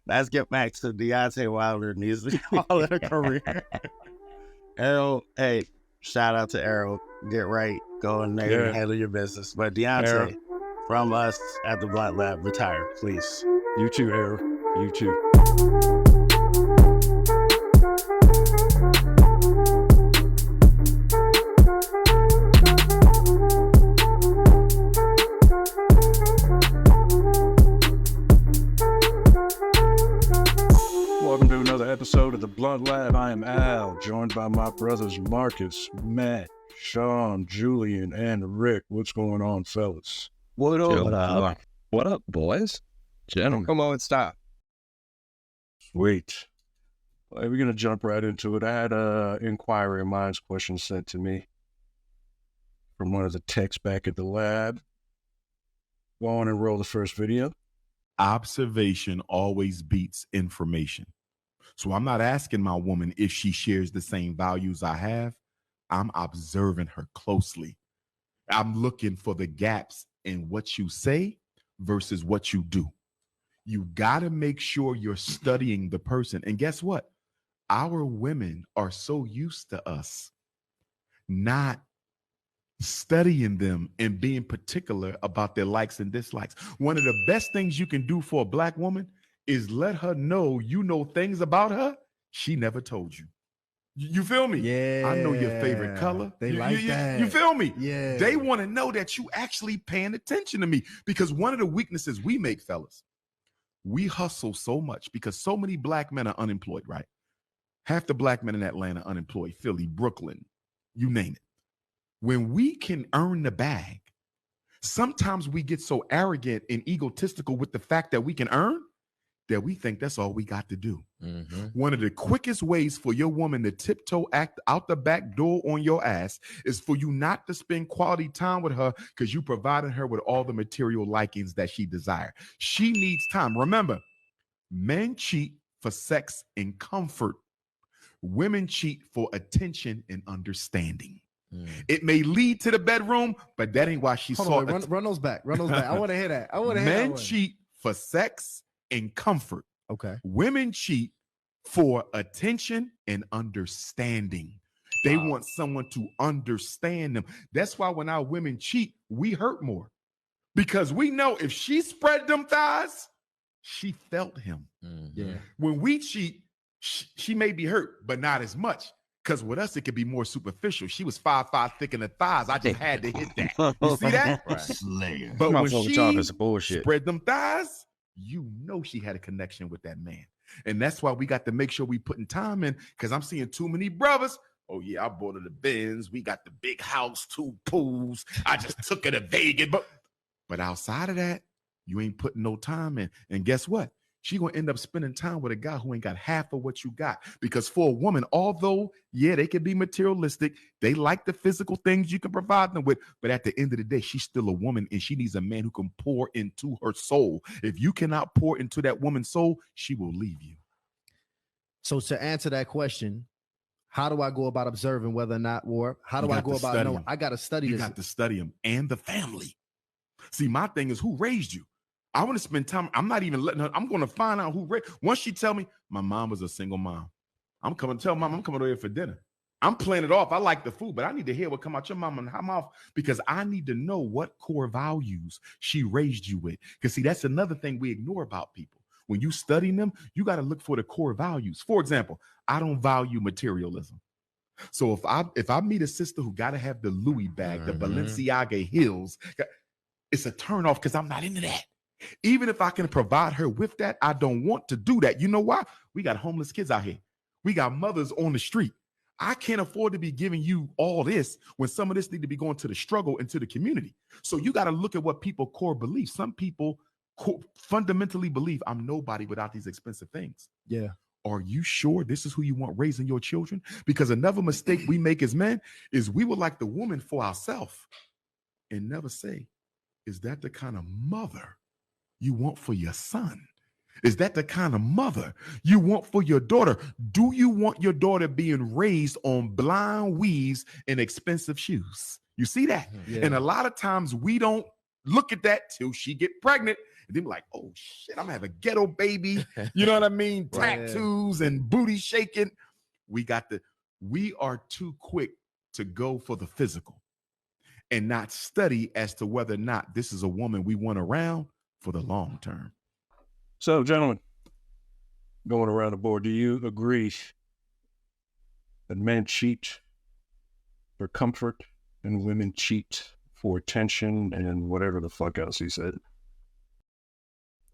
let's get back to Deontay Wilder needs to call it a career. Errol, hey, shout out to Errol. Get right, go in there and handle your business. But Deontay, from us at the Blunt Lab, retire, please. You too, Errol. You too. Welcome to another episode of the Blunt Lab. I am Al, joined by my brothers Marcus, Matt, Sean, Julian, and Rick. What's going on, fellas? What up? What up, boys? Gentlemen. Come on, stop. Sweet. Well, we're going to jump right into it. I had an inquiry minds question sent to me from one of the techs back at the lab. Go on and roll the first video. Observation always beats information. So I'm not asking my woman if she shares the same values I have. I'm observing her closely. I'm looking for the gaps in what you say versus what you do. You got to make sure you're studying the person. And guess what? Our women are so used to us not studying them and being particular about their likes and dislikes. One of the best things you can do for a black woman is let her know you know things about her she never told you. You feel me? Yeah. I know your favorite color. They like that. You feel me? Yeah. They want to know that you actually paying attention to me, because one of the weaknesses we make, fellas, we hustle so much because so many black men are unemployed, right? Half the black men in Atlanta are unemployed, Philly, Brooklyn, you name it. When we can earn the bag, sometimes we get so arrogant and egotistical with the fact that we can earn that we think that's all we got to do. Mm-hmm. One of the quickest ways for your woman to tiptoe act out the back door on your ass is for you not to spend quality time with her because you provided her with all the material likings that she desires. She needs time. Remember, men cheat for sex and comfort. Women cheat for attention and understanding. It may lead to the bedroom, but that ain't why she saw it. Run those back. Run those back. I want to hear that. I want to hear that. Men cheat for sex and comfort. Okay. Women cheat for attention and understanding. They want someone to understand them. That's why when our women cheat, we hurt more, because we know if she spread them thighs, she felt him. Mm-hmm. Yeah. When we cheat, she may be hurt, but not as much. Because with us, it could be more superficial. She was 5'5" thick in the thighs. I just had to hit that. You see that? Right. Slayer. But when she spread them thighs, you know she had a connection with that man. And that's why we got to make sure we putting time in, because I'm seeing too many brothers. Oh, yeah, I bought her the Benz. We got the big house, 2 pools. I just took her to Vegas. But outside of that, you ain't putting no time in. And guess what? She gonna end up spending time with a guy who ain't got half of what you got. Because for a woman, although, yeah, they can be materialistic, they like the physical things you can provide them with, but at the end of the day, she's still a woman and she needs a man who can pour into her soul. If you cannot pour into that woman's soul, she will leave you. So to answer that question, how do I go about observing whether or not, or how do I go about knowing? I got to study this. You got to study them and the family. See, my thing is, who raised you? I want to spend time. I'm not even letting her. I'm going to find out who. Once she tell me my mom was a single mom, I'm coming to tell mom I'm coming over here for dinner. I'm playing it off. I like the food, but I need to hear what come out your mom and her mouth, because I need to know what core values she raised you with. Because see, that's another thing we ignore about people. When you studying them, you got to look for the core values. For example, I don't value materialism. So if I meet a sister who got to have the Louis bag, the Balenciaga heels, it's a turn off because I'm not into that. Even if I can provide her with that, I don't want to do that. You know why? We got homeless kids out here. We got mothers on the street. I can't afford to be giving you all this when some of this need to be going to the struggle and to the community. So you got to look at what people core believe. Some people fundamentally believe I'm nobody without these expensive things. Yeah. Are you sure this is who you want raising your children? Because another mistake we make as men is we would like the woman for ourselves and never say, is that the kind of mother you want for your son? Is that the kind of mother you want for your daughter? Do you want your daughter being raised on blind weaves and expensive shoes? You see that? Yeah. And a lot of times we don't look at that till she get pregnant. And then be like, oh shit, I'm gonna have a ghetto baby. You know what I mean? Right. Tattoos and booty shaking. We are too quick to go for the physical and not study as to whether or not this is a woman we want around for the long term. So, gentlemen, going around the board, do you agree that men cheat for comfort and women cheat for attention and whatever the fuck else he said?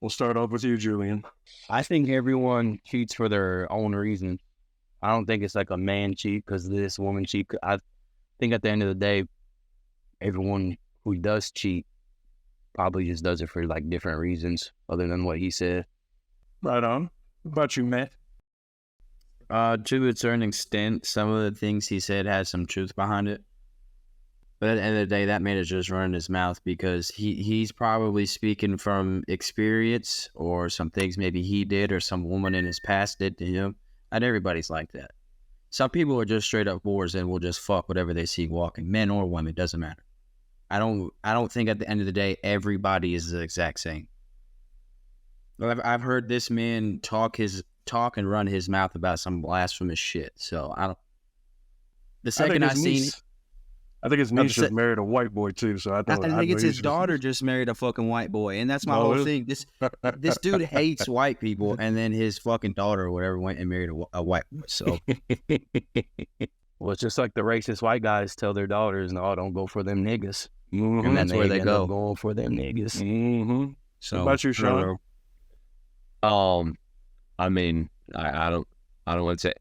We'll start off with you, Julian. I think everyone cheats for their own reason. I don't think it's like a man cheat because this woman cheat. I think at the end of the day, everyone who does cheat probably just does it for like different reasons other than what he said. Right on. What about you, Matt? To a certain extent, some of the things he said has some truth behind it. But at the end of the day, that man is just running his mouth because he's probably speaking from experience or some things maybe he did or some woman in his past did to him. Not everybody's like that. Some people are just straight up whores and will just fuck whatever they see walking, men or women, doesn't matter. I don't think at the end of the day everybody is the exact same. I've heard this man talk and run his mouth about some blasphemous shit. So I don't. The second I seen. I think his niece just married a white boy too, so I think it's his daughter just married a fucking white boy, and that's my whole thing. This dude hates white people, and then his fucking daughter or whatever went and married a white boy. So, well, it's just like the racist white guys tell their daughters, "No, don't go for them niggas," and that's where they go going for them niggas. Mm-hmm. So, what about you, Sean? I mean, I don't want to say.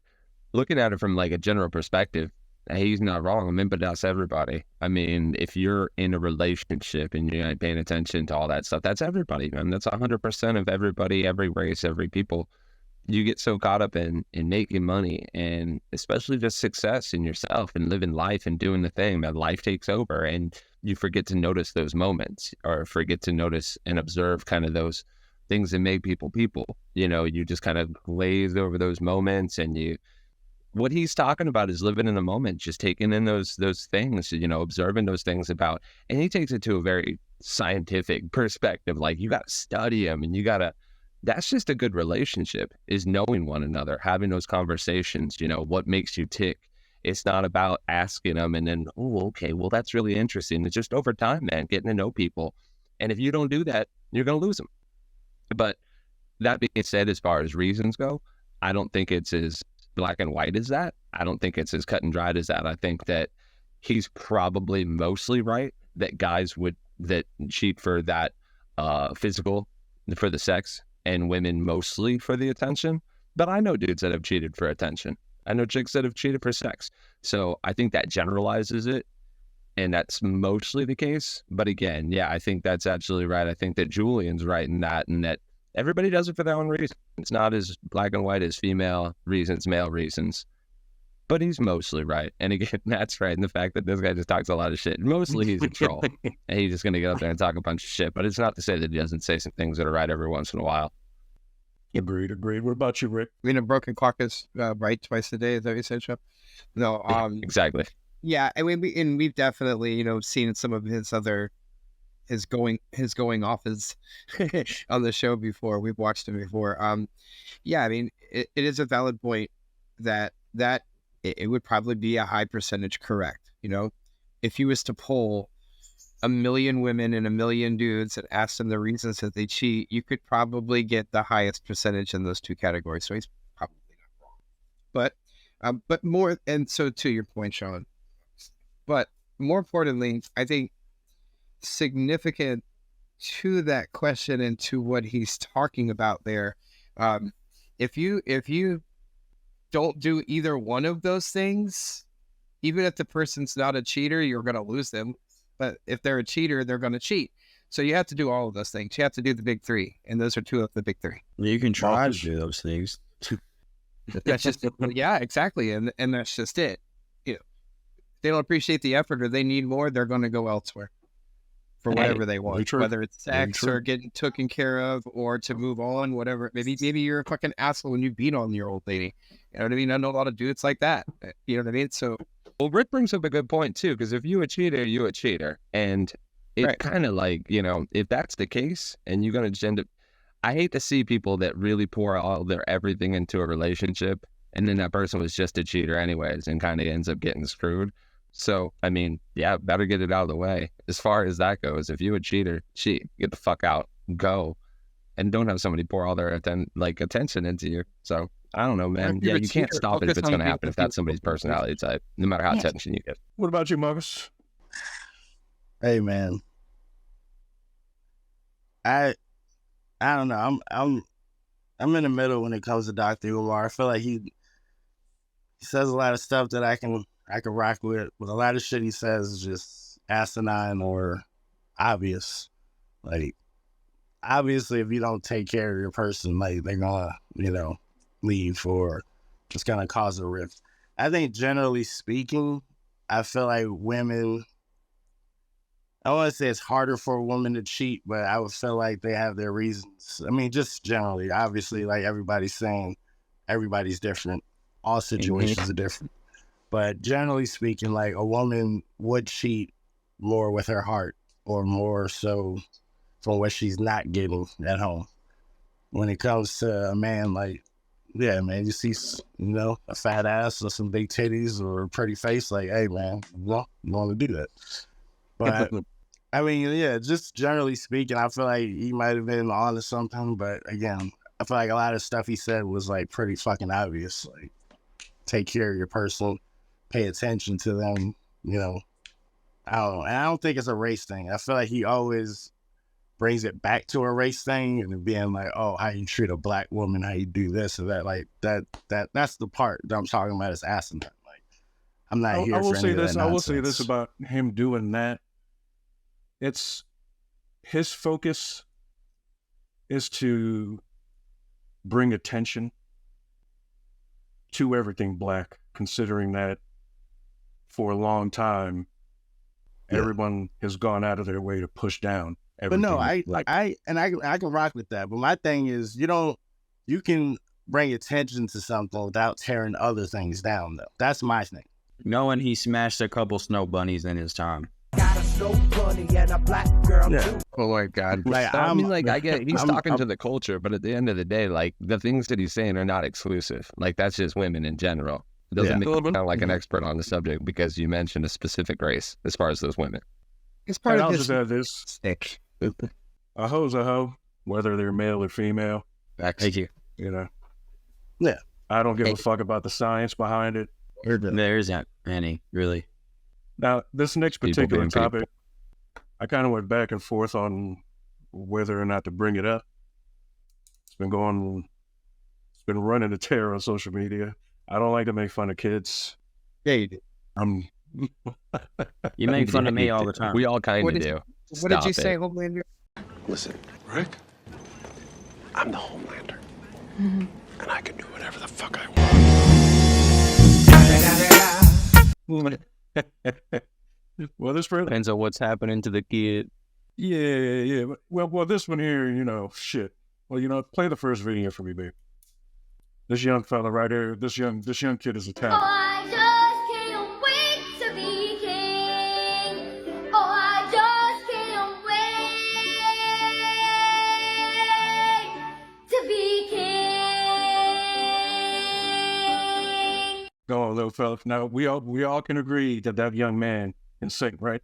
Looking at it from like a general perspective. He's not wrong. I mean, but that's everybody. I mean, if you're in a relationship and you're not paying attention to all that stuff, that's everybody, man. That's 100% of everybody, every race, every people. You get so caught up in making money and especially just success in yourself and living life and doing the thing that life takes over, and you forget to notice those moments or forget to notice and observe kind of those things that make people. You know, you just kind of glaze over those moments, and what he's talking about is living in the moment, just taking in those things, you know, observing those things about, and he takes it to a very scientific perspective. Like, you got to study him, and that's just a good relationship, is knowing one another, having those conversations, you know, what makes you tick. It's not about asking them and then, oh, okay, well, that's really interesting. It's just over time, man, getting to know people. And if you don't do that, you're going to lose them. But that being said, as far as reasons go, I don't think it's as black and white as that. I don't think it's as cut and dried as that. I think that he's probably mostly right that guys that cheat for that physical, for the sex, and women mostly for the attention. But I know dudes that have cheated for attention. I know chicks that have cheated for sex. So I think that generalizes it, and that's mostly the case. But again, yeah, I think that's absolutely right. I think that Julian's right in that, and that everybody does it for their own reason. It's not as black and white as female reasons, male reasons. But he's mostly right. And again, that's right in the fact that this guy just talks a lot of shit. Mostly he's a troll. And he's just going to get up there and talk a bunch of shit. But it's not to say that he doesn't say some things that are right every once in a while. Agreed. What about you, Rick? In a broken clock is right twice a day. Is that what you said, Chuck? No. Exactly. Yeah. And we've definitely, you know, seen some of his going off is on the show before. We've watched him before. Yeah, I mean, it is a valid point that it would probably be a high percentage correct. You know, if you was to poll 1 million women and 1 million dudes and ask them the reasons that they cheat, you could probably get the highest percentage in those two categories. So he's probably not wrong. But more, and so to your point, Sean, but more importantly, I think significant to that question and to what he's talking about there, if you don't do either one of those things, even if the person's not a cheater, you're going to lose them. But if they're a cheater, they're going to cheat. So you have to do all of those things. You have to do the big three, and those are two of the big three. You can try to do those things. That's just yeah, exactly, and that's just it. You know, they don't appreciate the effort or they need more, they're going to go elsewhere for whatever they want, whether it's sex or getting taken care of or to move on, whatever. Maybe you're a fucking asshole and you beat on your old lady. You know what I mean? I know a lot of dudes like that. You know what I mean? So, well, Rick brings up a good point too, because if you're a cheater, you're a cheater. And it's kind of like, you know, if that's the case and you're going to end up, I hate to see people that really pour all their everything into a relationship and then that person was just a cheater anyways and kind of ends up getting screwed. So, I mean, yeah, better get it out of the way. As far as that goes, if you're a cheater, cheat, get the fuck out, go, and don't have somebody pour all their attention into you. So, I don't know, man. Yeah, you can't stop it if it's going to happen, if that's somebody's personality type, no matter how attention you get. What about you, Marcus? Hey, man. I don't know. I'm in the middle when it comes to Dr. Umar. I feel like he says a lot of stuff that I can rock with, but a lot of shit he says is just asinine or obvious. Like, obviously, if you don't take care of your person, like, they're gonna, you know, leave or just gonna cause a rift. I think generally speaking, I feel like women, I don't want to say it's harder for a woman to cheat, but I would feel like they have their reasons. I mean, just generally, obviously, like everybody's saying, everybody's different. All situations are different. But generally speaking, like a woman would cheat more with her heart or more so from what she's not getting at home. When it comes to a man, like, yeah, man, you see, you know, a fat ass or some big titties or a pretty face, like, hey, man, well, you want to do that. But I mean, yeah, just generally speaking, I feel like he might have been on to something. But again, I feel like a lot of stuff he said was like pretty fucking obvious. Like, take care of your person, pay attention to them, you know. I don't know. And I don't think it's a race thing. I feel like he always brings it back to a race thing and being like, oh, how you treat a black woman, how you do this or that. Like that's the part that I'm talking about is asinine. Like, I'm not here for any of that nonsense. I will say this about him doing that. It's his focus is to bring attention to everything black, considering that for a long time, everyone has gone out of their way to push down everything. But no, I can rock with that. But my thing is, you can bring attention to something without tearing other things down, though. That's my thing. Knowing he smashed a couple snow bunnies in his time. Got a snow bunny and a black girl too. Oh my God. Like, I mean, like, I get he's talking to the culture, but at the end of the day, like, the things that he's saying are not exclusive. Like, that's just women in general. It doesn't make you sound like an expert on the subject because you mentioned a specific race as far as those women. It's part of I'll his just add this. stick. A hoe's a hoe, whether they're male or female. Thank you. You know? Yeah. I don't give a fuck about the science behind it. There isn't any, really. Now, this next particular topic, I kind of went back and forth on whether or not to bring it up. It's been running a tear on social media. I don't like to make fun of kids. Yeah, you do. You make fun of me all the time. We all kind of do. What did you say, Homelander? Listen, Rick, I'm the Homelander. And I can do whatever the fuck I want. Well, this really depends on what's happening to the kid. Yeah. Well, this one here, shit. Well, play the first video for me, babe. This young fella right here, this young kid is Italian. Oh, I just can't wait to be king. Oh, I just can't wait to be king. Go on, little fella. Now we all can agree that young man can sing, right?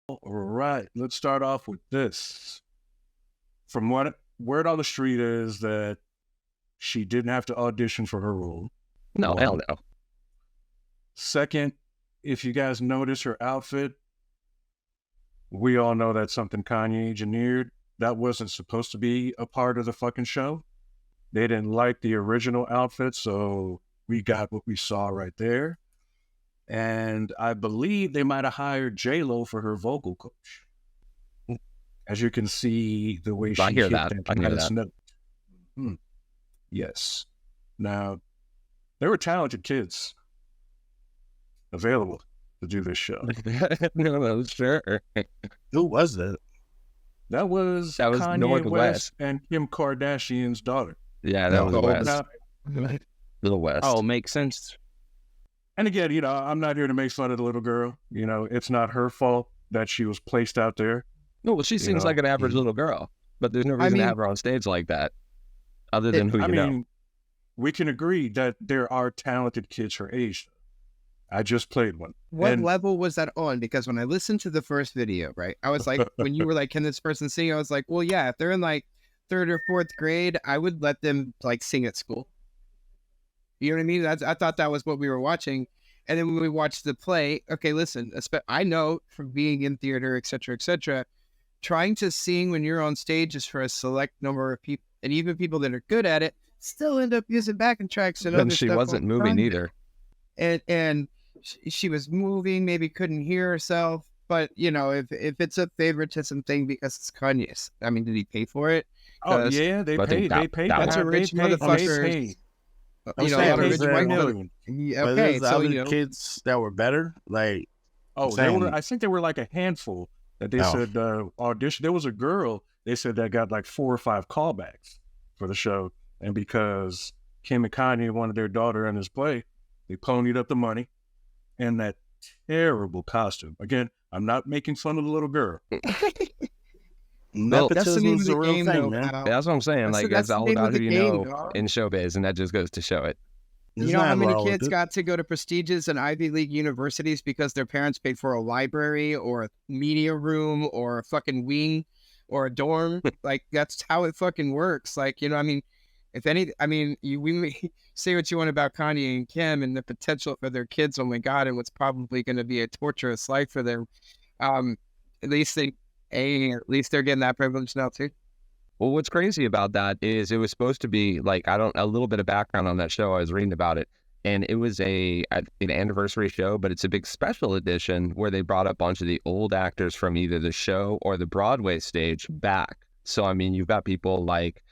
All right, let's start off with this. From what word on the street is that she didn't have to audition for her role. No, hell no. Second, if you guys notice her outfit, we all know that's something Kanye engineered. That wasn't supposed to be a part of the fucking show. They didn't like the original outfit, so we got what we saw right there. And I believe they might have hired J-Lo for her vocal coach. As you can see, the way she I hear hit that. I hear that. Note. Yes. Now, there were talented kids available to do this show. No, sure. Who was that? That was Kanye Northwest West and Kim Kardashian's daughter. Yeah, that was West. Little West. Oh, makes sense. And again, you know, I'm not here to make fun of the little girl. You know, it's not her fault that she was placed out there. No, well, she seems like an average little girl, but there's no reason to have her on stage like that, other than who you know. We can agree that there are talented kids her age. I just played one. What level was that on? Because when I listened to the first video, right, I was like, when you were like, can this person sing? I was like, well, yeah, if they're in like 3rd or 4th grade, I would let them like sing at school. You know what I mean? I thought that was what we were watching. And then when we watched the play, okay, listen, I know from being in theater, et cetera, trying to sing when you're on stage is for a select number of people. And even people that are good at it still end up using backing tracks. And then she wasn't moving either. And she was moving, maybe couldn't hear herself. But, you know, if it's a favoritism thing because it's Kanye's, I mean, did he pay for it? Oh, yeah, they paid. That's a rich motherfucker. You know, a lot of rich white million. Okay, so you know, kids that were better, like I think there were like a handful that they said audition. There was a girl they said that got like 4 or 5 callbacks for the show, and because Kim and Kanye wanted their daughter in this play, they ponied up the money and that terrible costume. Again, I'm not making fun of the little girl. No, that's the name of the real thing, man. That's what I'm saying. That's all about who you know in showbiz, and that just goes to show it. You know how many kids got to go to prestigious and Ivy League universities because their parents paid for a library or a media room or a fucking wing or a dorm? Like, that's how it fucking works. Like, you know, I mean, we may say what you want about Kanye and Kim and the potential for their kids, oh my God, and what's probably going to be a torturous life for them. At least they're getting that privilege now too. Well, what's crazy about that is it was supposed to be like, a little bit of background on that show. I was reading about it, and it was an anniversary show, but it's a big special edition where they brought a bunch of the old actors from either the show or the Broadway stage back. So, I mean, you've got people like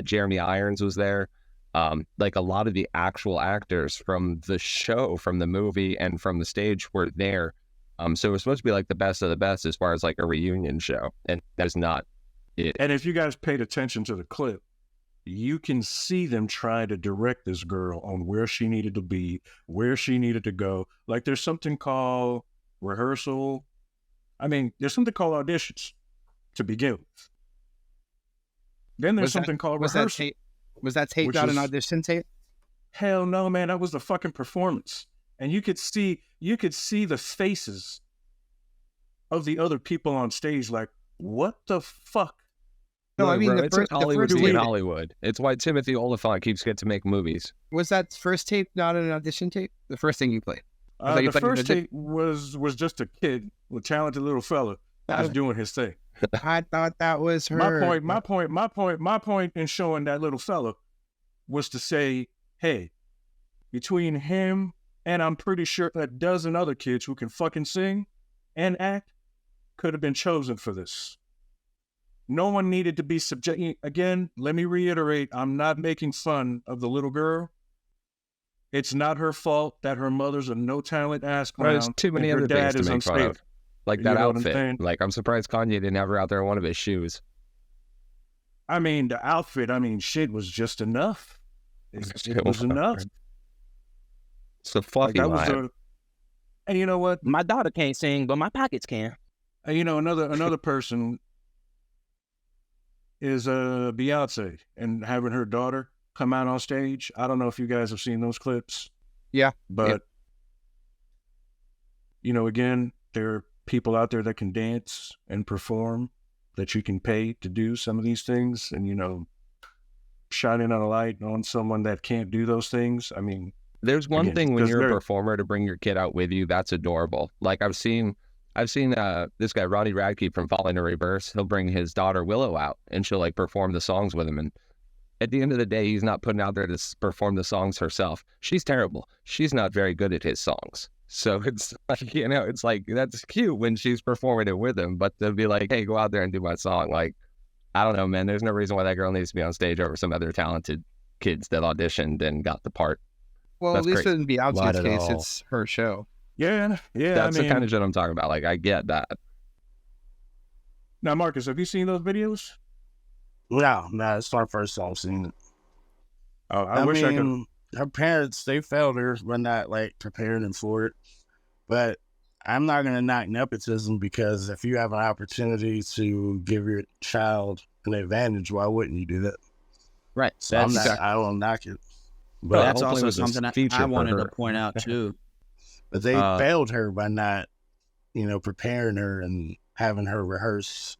Jeremy Irons was there. Like a lot of the actual actors from the show, from the movie, and from the stage were there. So it was supposed to be like the best of the best as far as like a reunion show, and that is not it. And if you guys paid attention to the clip, you can see them trying to direct this girl on where she needed to be, where she needed to go. Like there's something called rehearsal. I mean, there's something called auditions to begin with. Then there's something called rehearsal. Was that taped out an audition tape? Hell no, man. That was the fucking performance. And you could see the faces of the other people on stage like, what the fuck? No, I mean, it's in Hollywood. It's why Timothy Oliphant keeps getting to make movies. Was that first tape not an audition tape? The first thing you played? The first tape was just a kid, a talented little fella, just doing his thing. I thought that was her. My point in showing that little fella was to say, hey, between him and I'm pretty sure a dozen other kids who can fucking sing and act could have been chosen for this. No one needed to be subject. Again, let me reiterate, I'm not making fun of the little girl. It's not her fault that her mother's a no-talent ass clown. There's too many other things to make fun of. Like that outfit. Like, I'm surprised Kanye didn't have her out there in one of his shoes. I mean, the outfit, shit was just enough. It was enough. It's a fluffy line. And you know what? My daughter can't sing, but my pockets can. And you know, another person is Beyonce and having her daughter come out on stage. I don't know if you guys have seen those clips. Yeah. But, you know, again, they're people out there that can dance and perform that you can pay to do some of these things, and, you know, shining a light on someone that can't do those things. I mean, there's one again, thing when 'cause you're a they're- performer to bring your kid out with you. That's adorable. Like I've seen this guy, Ronnie Radke from Falling in Reverse. He'll bring his daughter Willow out and she'll like perform the songs with him. And at the end of the day, he's not putting out there to perform the songs herself. She's terrible. She's not very good at his songs. So it's like, you know, it's like, that's cute when she's performing it with him, but they'll be like, hey, go out there and do my song. Like, I don't know, man. There's no reason why that girl needs to be on stage over some other talented kids that auditioned and got the part. Well, That's at least great. in Beyonce's Not at case, all. it's her show. Yeah. That's I mean, the kind of shit I'm talking about. Like, I get that. now, Marcus, have you seen those videos? No, it's my first time seeing it. Oh, I wish I could. Her parents, they failed her by not like preparing them for it. But I'm not gonna knock nepotism, because if you have an opportunity to give your child an advantage, why wouldn't you do that? Right. So I won't knock it. But that's hopefully also it was a something feature I for wanted her. to point out too. But they failed her by not, you know, preparing her and having her rehearse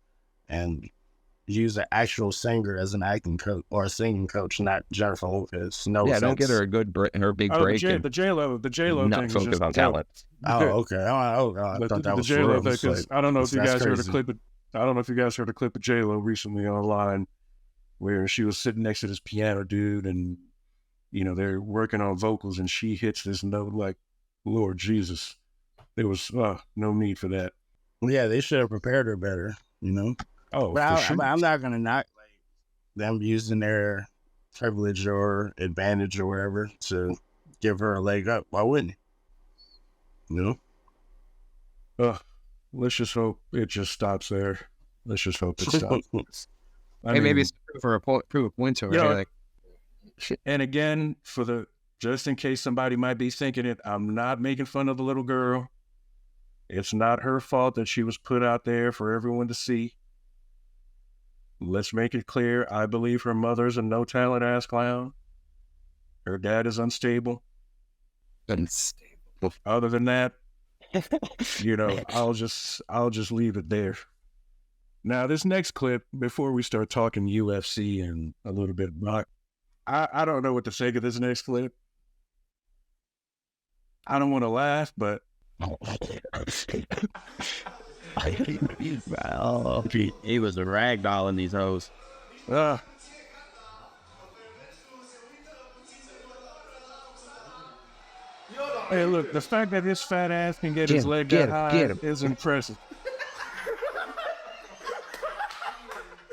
and use an actual singer as an acting coach or a singing coach, not Jennifer Lopez. No, Yeah, don't offense. get her a good her big Oh, break. the J-Lo thing not is focus just on talent. Oh, okay. I But thought that the was J-Lo for real. thing, It's 'cause like, I don't know if you that's guys heard a crazy. clip. I don't know if you guys heard a clip of J-Lo recently online, where she was sitting next to this piano dude, and you know they're working on vocals, and she hits this note like, Lord Jesus, there was no need for that. Yeah, they should have prepared her better, you know. Oh, But for sure. I'm not gonna knock like them using their privilege or advantage or whatever to give her a leg up. Why wouldn't you? You know? Let's just hope it just stops there. Let's just hope it stops. Hey, maybe it's for prove a point to her. You know, like, and again, just in case somebody might be thinking it, I'm not making fun of the little girl. It's not her fault that she was put out there for everyone to see. Let's make it clear. I believe her mother's a no-talent ass clown. Her dad is unstable. Other than that, you know, I'll just leave it there. Now, this next clip, before we start talking UFC and a little bit about, I don't know what to say of this next clip. I don't want to laugh, but He was a rag doll in these hoes. Hey, look, the fact that his fat ass can get his leg that high is impressive.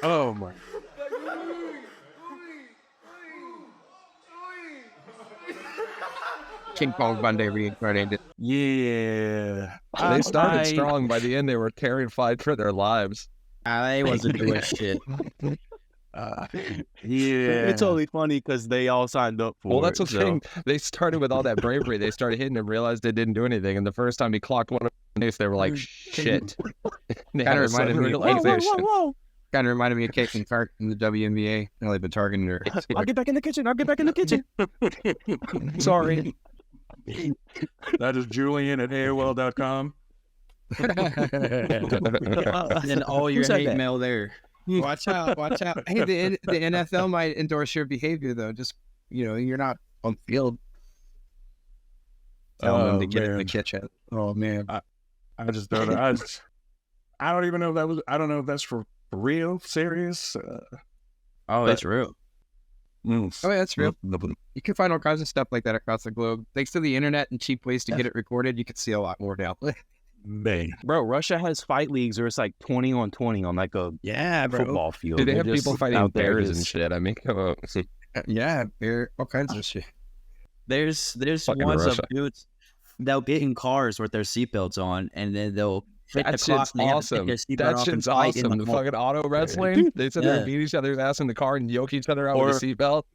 Oh my. King Kong Bundy reincarnated. Yeah. They started strong. By the end, they were terrified for their lives. They wasn't doing shit. Yeah. It's only funny because they all signed up for it. Well, that's the thing. They started with all that bravery. They started hitting and realized they didn't do anything. And the first time he clocked one of them, they were like, shit. They had Kinda a sudden reminded me of realization. Kind of reminded me of Caitlin Clark in the WNBA. Now they've been targeting her. I'll get back in the kitchen. I'll get back in the kitchen. Sorry. That is Julian at AOL.com. And all your said hate that? mail there. Watch out. Watch out. Hey, the NFL might endorse your behavior, though. Just, you know, you're not on the field. Tell them to get in the kitchen. Oh, man. I just don't know. I don't even know if that was, I don't know if that's for real, serious. Oh, it's real. Oh, yeah, that's real. You can find all kinds of stuff like that across the globe. Thanks to the internet and cheap ways to get it recorded, you can see a lot more now. Man. Bro, Russia has fight leagues where it's like 20 on 20 on like a football field. Do they have They're just people fighting out there bears just- and shit? I mean, come on. Yeah, all kinds of shit. There's Fucking ones Russia. of dudes they'll get in cars with their seatbelts on, and then they'll hit That the clock. shit's And they have to awesome. take their seatbelt That off and shit's fight in awesome. the The car. fucking auto wrestling. They sit there and Yeah. beat each other's ass in the car and yoke each other out Or- with a seatbelt.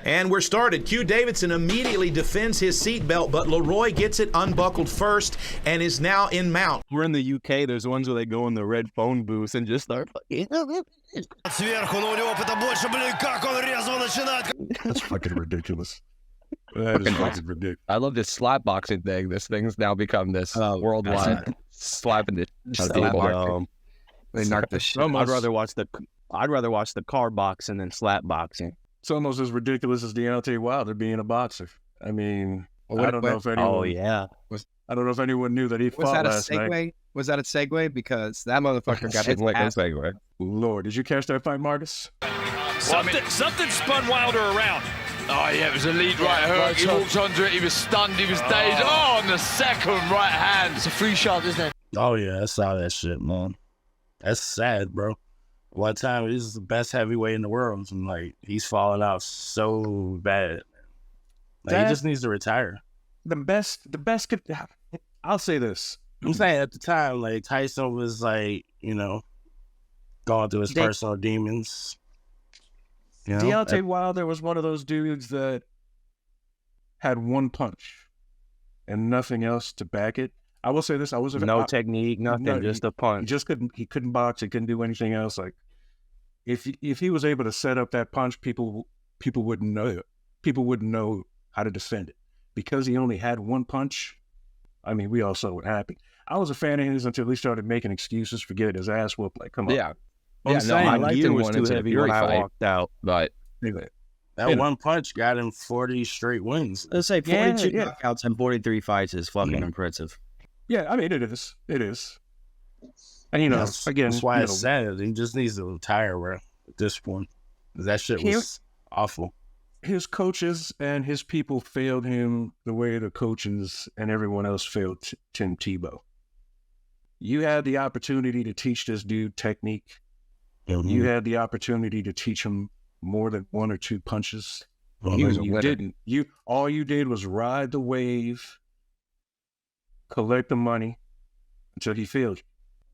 And we're started. Q Davidson immediately defends his seatbelt, but Leroy gets it unbuckled first and is now in mount. We're in the UK. There's ones where they go in the red phone booth and just start fucking. That's fucking ridiculous. That is fucking ridiculous. I love this slap boxing thing. This thing's now become this worldwide slapping the people. They knock the shit. I'd rather watch the car boxing than slap boxing. It's almost as ridiculous as Deontay Wilder being a boxer. I mean, I don't know if anyone. Oh yeah. I don't know if anyone knew that he fought last night. Was that a segue? Because that motherfucker got his ass. Segue. Lord, did you catch that fight, Marcus? Something spun Wilder around. Oh yeah, it was a lead right hook. He walked under it. He was stunned. He was dazed. Oh, on the second right hand. It's a free shot, isn't it? Oh yeah, I saw that shit, man. That's sad, bro. One time, he's the best heavyweight in the world, and like he's falling out so bad. Like, he just needs to retire. The best could. I'll say this. I'm saying at the time, like Tyson was like, going through his personal demons. Deontay Wilder was one of those dudes that had one punch and nothing else to back it. I will say this: no technique, nothing, just a punch. He couldn't box. He couldn't do anything else. Like if he was able to set up that punch, people wouldn't know. People wouldn't know how to defend it because he only had one punch. I mean, we all saw what happened. I was a fan of his until he started making excuses for getting his ass whooped. Like, come on. Yeah. I liked him was too heavy when I walked out. But that one punch got him 40 straight wins. Let's say 42 knockouts and 43 fights is fucking impressive. Yeah, I mean, it is. It is. And, again. That's why it's sad. He just needs to retire, bro, at this point. That shit was awful. His coaches and his people failed him the way the coaches and everyone else failed Tim Tebow. You had the opportunity to teach this dude technique. Mm-hmm. You had the opportunity to teach him more than one or two punches. You didn't. All you did was ride the wave, collect the money until he failed you.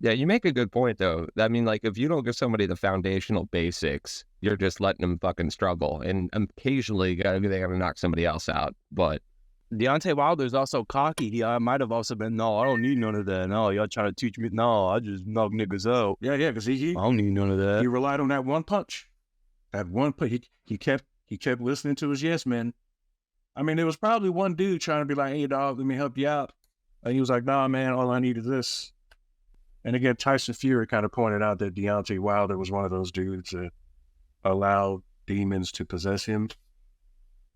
Yeah, you make a good point, though. I mean, like, if you don't give somebody the foundational basics, you're just letting them fucking struggle. And occasionally, they're going to knock somebody else out. But Deontay Wilder's also cocky. He might have also been, no, I don't need none of that. No, y'all trying to teach me. No, I just knock niggas out. Yeah, because I don't need none of that. He relied on that one punch. That one punch. He kept listening to his yes man. I mean, there was probably one dude trying to be like, hey, dog, let me help you out. And he was like, nah, man, all I need is this. And again, Tyson Fury kind of pointed out that Deontay Wilder was one of those dudes that allowed demons to possess him.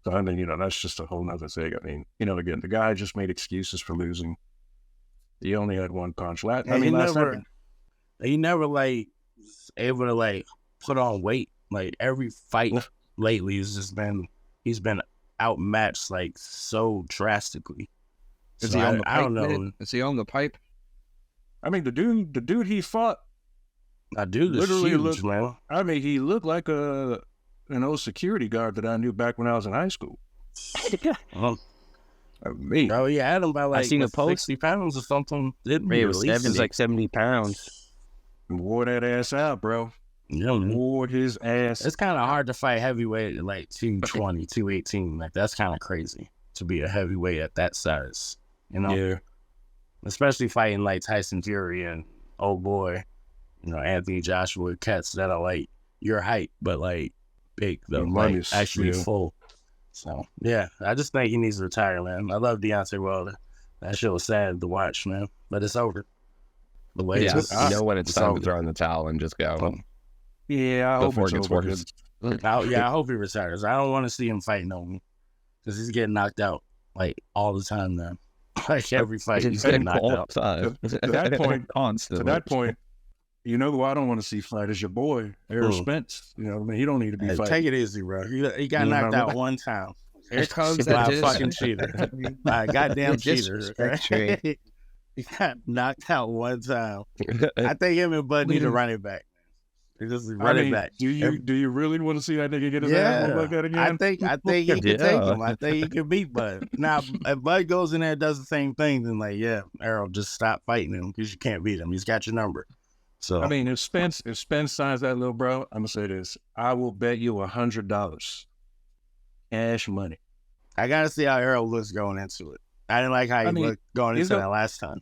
So I mean, that's just a whole nother thing. I mean, again, the guy just made excuses for losing. He only had one punch. He never like able to like put on weight. Like every fight lately he's been outmatched like so drastically. Is he on the pipe? I don't know. Is he on the pipe? I mean, the dude he fought. That dude is huge, man. I mean, he looked like an old security guard that I knew back when I was in high school. Me. Oh, he had him by like I seen a post. 60 pounds or something. It was like 70 pounds. Wore that ass out, bro. Yeah, wore his ass. It's kind of hard to fight heavyweight at like 220, 218. Like that's kind of crazy to be a heavyweight at that size. Yeah. Especially fighting like Tyson Fury and old boy, Anthony Joshua, cats that are like your height, but like big though, like actually full. So yeah, I just think he needs to retire, man. I love Deontay Wilder. That shit was sad to watch, man, but it's over. The way when it's time to throw in the towel and just go. Yeah, I hope it gets worse. I hope he retires. I don't want to see him fight no more because he's getting knocked out like all the time now. Like every fight, he's getting knocked out. To that point, who I don't want to see fight is your boy, Errol Spence. He don't need to be fighting. Take it easy, bro. He got knocked out one time. Here comes that fucking cheater. Goddamn cheater. Right? He got knocked out one time. I think him and Bud need to run it back. Just run it back. Do you really want to see that nigga get his ass like that again? I think he can take him. I think he can beat Bud. Now, if Bud goes in there and does the same thing, then Errol, just stop fighting him because you can't beat him. He's got your number. So I mean, if Spence signs that little bro, I'm gonna say this: I will bet you $100 Cash money. I gotta see how Errol looks going into it. I didn't like how he looked going into that last time.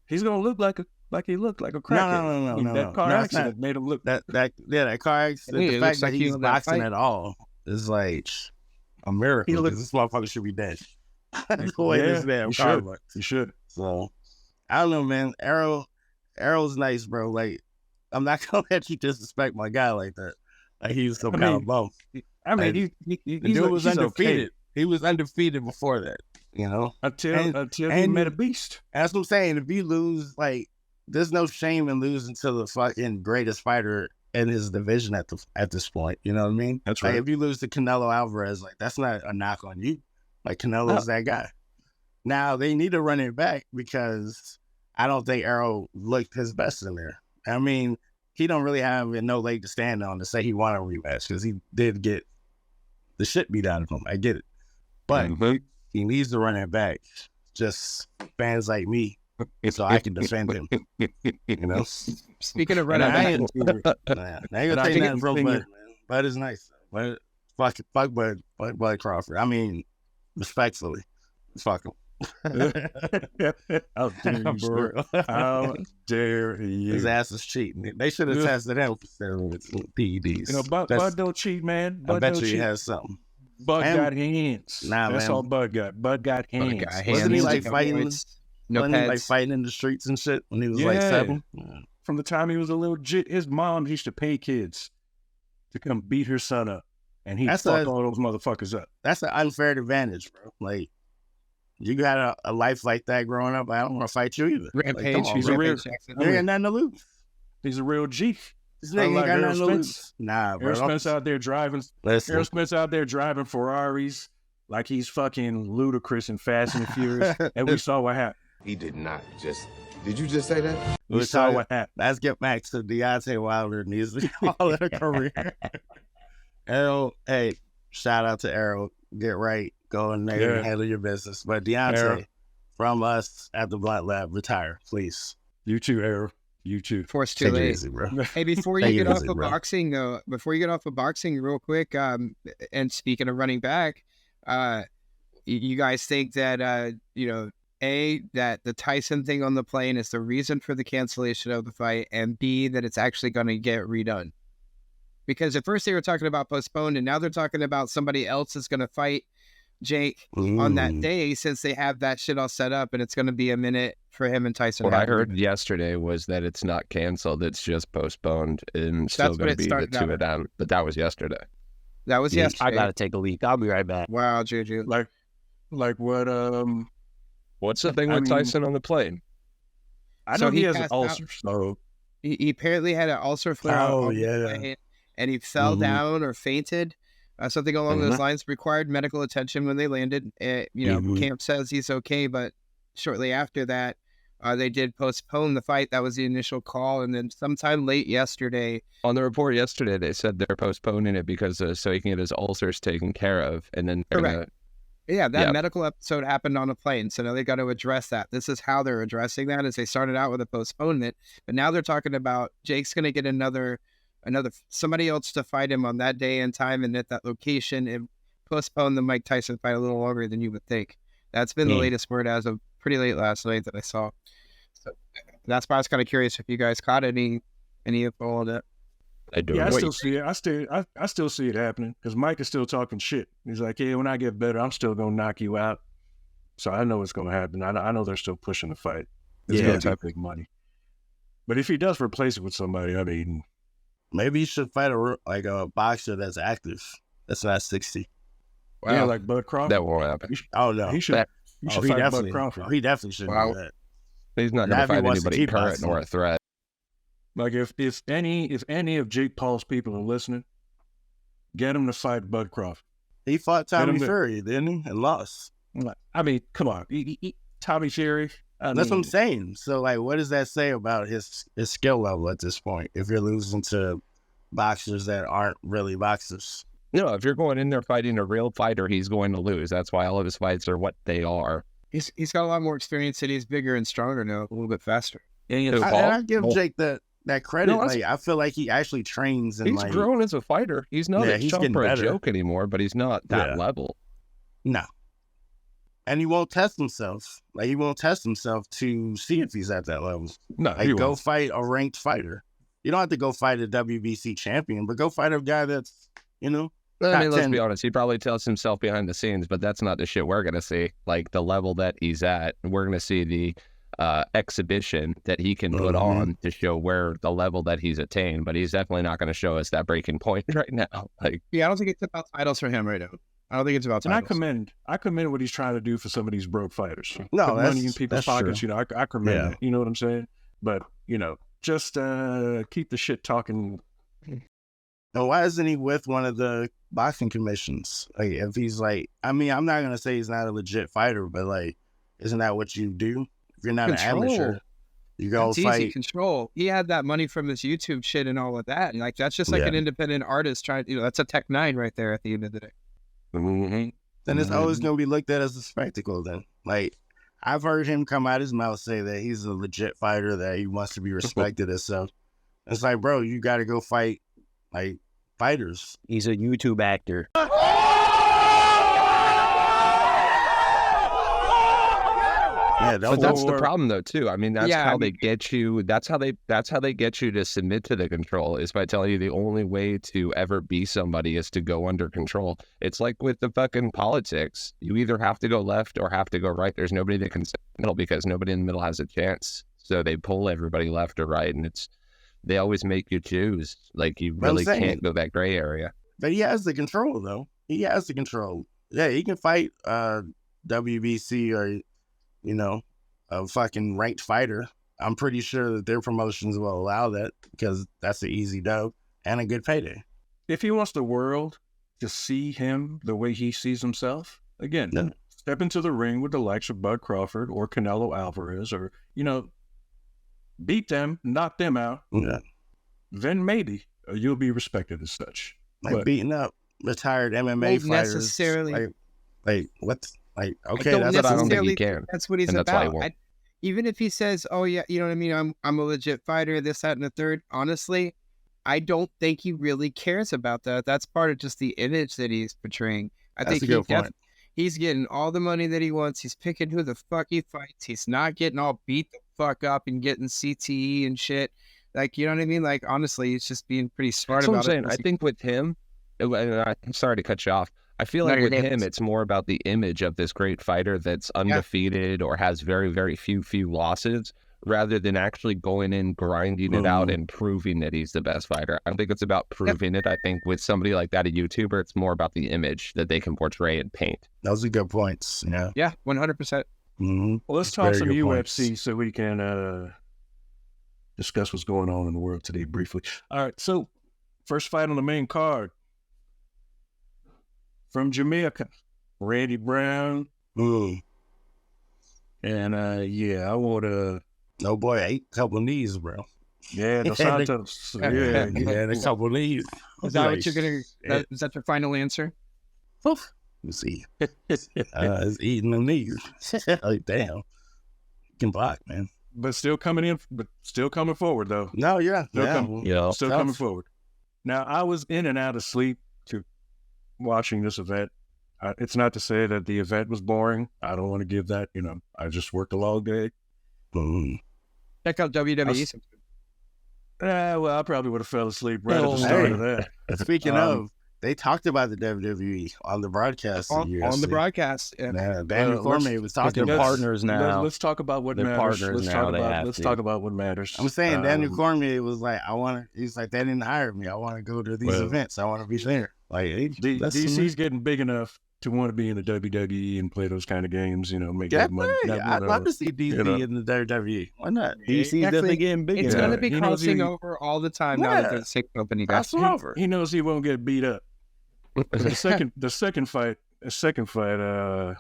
He's gonna look like he looked like a crackhead. No. That car accident made him look that car accident. The fact that he's boxing at all is like a miracle. Because this motherfucker should be dead. The way this damn car looks. He should. So I don't know, man. Errol's nice, bro. Like, I'm not gonna let you disrespect my guy like that. Like he's some kind of bum. I mean, the dude was undefeated. Okay. He was undefeated before that, you know. Until he met a beast. That's what I'm saying. If you lose, like, there's no shame in losing to the fucking greatest fighter in his division at this point. You know what I mean? That's right. Like, if you lose to Canelo Alvarez, like, that's not a knock on you. Like, Canelo's that guy. Now they need to run it back because I don't think Errol looked his best in there. I mean, he don't really have no leg to stand on to say he won a rematch because he did get the shit beat out of him. I get it. But he needs to run it back. Just fans like me, so I can defend him. You know? Speaking of running back. I ain't gonna take nothing from Bud, man. Bud is nice. But fuck Bud Crawford. I mean, respectfully. Fuck him. How dare you? His ass is cheating. They should have tested him for steroids and PEDs. You know, Bud don't cheat, man. I bet you he has something. Bud got hands. Nah, that's man. all Bud got. Bud got hands. Wasn't he like fighting? Wasn't he like fighting in the streets and shit when he was like 7? From the time he was a little jit, his mom used to pay kids to come beat her son up, and he fucked all those motherfuckers up. That's an unfair advantage, bro. Like, you got a life like that growing up. I don't want to fight you either. Rampage. Like, He's a real. You ain't nothing to lose. He's a real G. This nigga ain't got nothing to lose. Nah, bro. Errol Spence out there driving. Errol Spence out there driving Ferraris like he's fucking ludicrous and Fast and Furious. And we saw what happened. He did not just. Did you just say that? We saw what happened. Let's get back to Deontay Wilder needs to call it a career. Errol, hey, shout out to Errol. Get right. Go in there and handle your business. But Deonte, from us at the Blunt Lab, retire, please. You too, Errol. You too. Force too late. Easy, bro. Hey, before you get off of boxing, though, real quick, and speaking of running back, you guys think that, that the Tyson thing on the plane is the reason for the cancellation of the fight, and B, that it's actually going to get redone? Because at first they were talking about postponed, and now they're talking about somebody else is going to fight Jake on that day, since they have that shit all set up, and it's going to be a minute for him and Tyson. What I heard yesterday was that it's not canceled; it's just postponed, and still going to be the 2 of them. But that was yesterday. That was yesterday. I gotta take a leak. I'll be right back. Wow, Juju. Like what? What's the thing with Tyson on the plane? I know he has an ulcer. So he apparently had an ulcer flare. Oh yeah. And he fell down or fainted. Something along those lines. Required medical attention when they landed. Camp says he's okay, but shortly after that, they did postpone the fight. That was the initial call, and then sometime late yesterday. On the report yesterday, they said they're postponing it because so he can get his ulcers taken care of, and then correct. That medical episode happened on a plane, so now they got to address that. This is how they're addressing that. As they started out with a postponement, but now they're talking about Jake's going to get another somebody else to fight him on that day and time and at that location, and postpone the Mike Tyson fight a little longer than you would think. That's been the latest word as of pretty late last night that I saw. So that's why I was kind of curious if you guys caught any info on that. I do. Yeah, I still see it. I still see it happening because Mike is still talking shit. He's like, "Yeah, when I get better, I'm still gonna knock you out." So I know it's gonna happen. I know they're still pushing the fight. It's gonna be big money. But if he does replace it with somebody, I mean. Maybe you should fight a boxer that's active. That's not 60. Wow. Yeah, like Bud Crawford. That won't happen. Oh no, he should. He fight Bud Crawford. He definitely shouldn't do that. He's not going to fight anybody current nor a threat. Like if any of Jake Paul's people are listening, get him to fight Bud Crawford. He fought Tommy Fury, didn't he? And lost. I mean, come on, Tommy Fury. That's what I'm saying. So, like, what does that say about his skill level at this point? If you're losing to boxers that aren't really boxers. No, if you're going in there fighting a real fighter, he's going to lose. That's why all of his fights are what they are. He's got a lot more experience and he's bigger and stronger now, a little bit faster. I give Jake that that credit. No, like I feel like he actually trains and he's like grown as a fighter. He's not a chump or a joke anymore, but he's not that level. No. And he won't test himself. Like he won't test himself to see if he's at that level. No, like go fight a ranked fighter. You don't have to go fight a WBC champion, but go fight a guy that's, you know. I mean, let's be honest. He probably tells himself behind the scenes, but that's not the shit we're gonna see. Like the level that he's at, we're gonna see the exhibition that he can put on to show where the level that he's attained. But he's definitely not going to show us that breaking point right now. Like, yeah, I don't think it's about titles for him right now. I don't think it's about titles. And I commend what he's trying to do for some of these broke fighters. No, put money in people's pockets. True. You know, I commend that. You know what I'm saying? But you know, just keep the shit talking. And why isn't he with one of the boxing commissions? Like, if he's like, I mean, I'm not gonna say he's not a legit fighter, but like, isn't that what you do? If you're not an amateur, you go it's fight. Easy control. He had that money from this YouTube shit and all of that, and like that's just like an independent artist trying. You know, that's a Tech 9 right there at the end of the day. Then it's always gonna be looked at as a spectacle. Then, like, I've heard him come out his mouth say that he's a legit fighter, that he wants to be respected as such. It's like, bro, you got to go fight like fighters. He's a YouTube actor. Yeah, but that's the problem, though, too. I mean, that's how they get you. That's how they get you to submit to the control, is by telling you the only way to ever be somebody is to go under control. It's like with the fucking politics. You either have to go left or have to go right. There's nobody that can sit in the middle because nobody in the middle has a chance. So they pull everybody left or right, and they always make you choose. Like, you really can't go that gray area. But he has the control, though. He has the control. Yeah, he can fight WBC or, you know, a fucking ranked fighter. I'm pretty sure that their promotions will allow that because that's an easy dub and a good payday. If he wants the world to see him the way he sees himself, again, step into the ring with the likes of Bud Crawford or Canelo Alvarez, or, you know, beat them, knock them out. Yeah. Then maybe you'll be respected as such. Like beating up retired MMA fighters. Necessarily. Like what? Like, okay, that's what I don't think he can. That's what he's about. Even if he says, "Oh yeah, you know what I mean? I'm a legit fighter," this, that, and the third. Honestly, I don't think he really cares about that. That's part of just the image that he's portraying. I think he's getting all the money that he wants. He's picking who the fuck he fights. He's not getting all beat the fuck up and getting CTE and shit. Like, you know what I mean? Like, honestly, he's just being pretty smart about it. That's what I'm saying. I think with him, I'm sorry to cut you off. I feel like with him, it's more about the image of this great fighter that's undefeated or has very, very few losses, rather than actually going in, grinding it out, and proving that he's the best fighter. I don't think it's about proving it. I think with somebody like that, a YouTuber, it's more about the image that they can portray and paint. Those are good points. Yeah. Yeah, 100%. Well, let's talk some UFC so we can discuss what's going on in the world today briefly. All right, so first fight on the main card. From Jamaica, Randy Brown. And I want to. No boy, ate a couple of knees, bro. Yeah, Dos Santos. yeah, a couple of knees. Is that what you're gonna? Is that your final answer? Let's see. It's eating the knees. Like, damn, you can block, man. But still coming forward though. No, Still coming forward. Now, I was in and out of sleep watching this event. It's not to say that the event was boring. I don't want to give that, you know, I just worked a long day. Check out WWE. Well, I probably would have fell asleep right at the start of that. Speaking of, they talked about the WWE on the broadcast. On the broadcast. Yeah. Daniel Cormier was talking about partners now. Let's talk about what matters. Let's talk about what matters. I'm saying Daniel Cormier was like, he's like, they didn't hire me. I want to go to these events. I want to be there. Like, DC's getting big enough to want to be in the WWE and play those kind of games, you know, make that money. I'd love to see DC in the WWE. Why not? DC's definitely getting big. It's going to be crossing over all the time now that the sick company got over. He knows he won't get beat up. The second fight,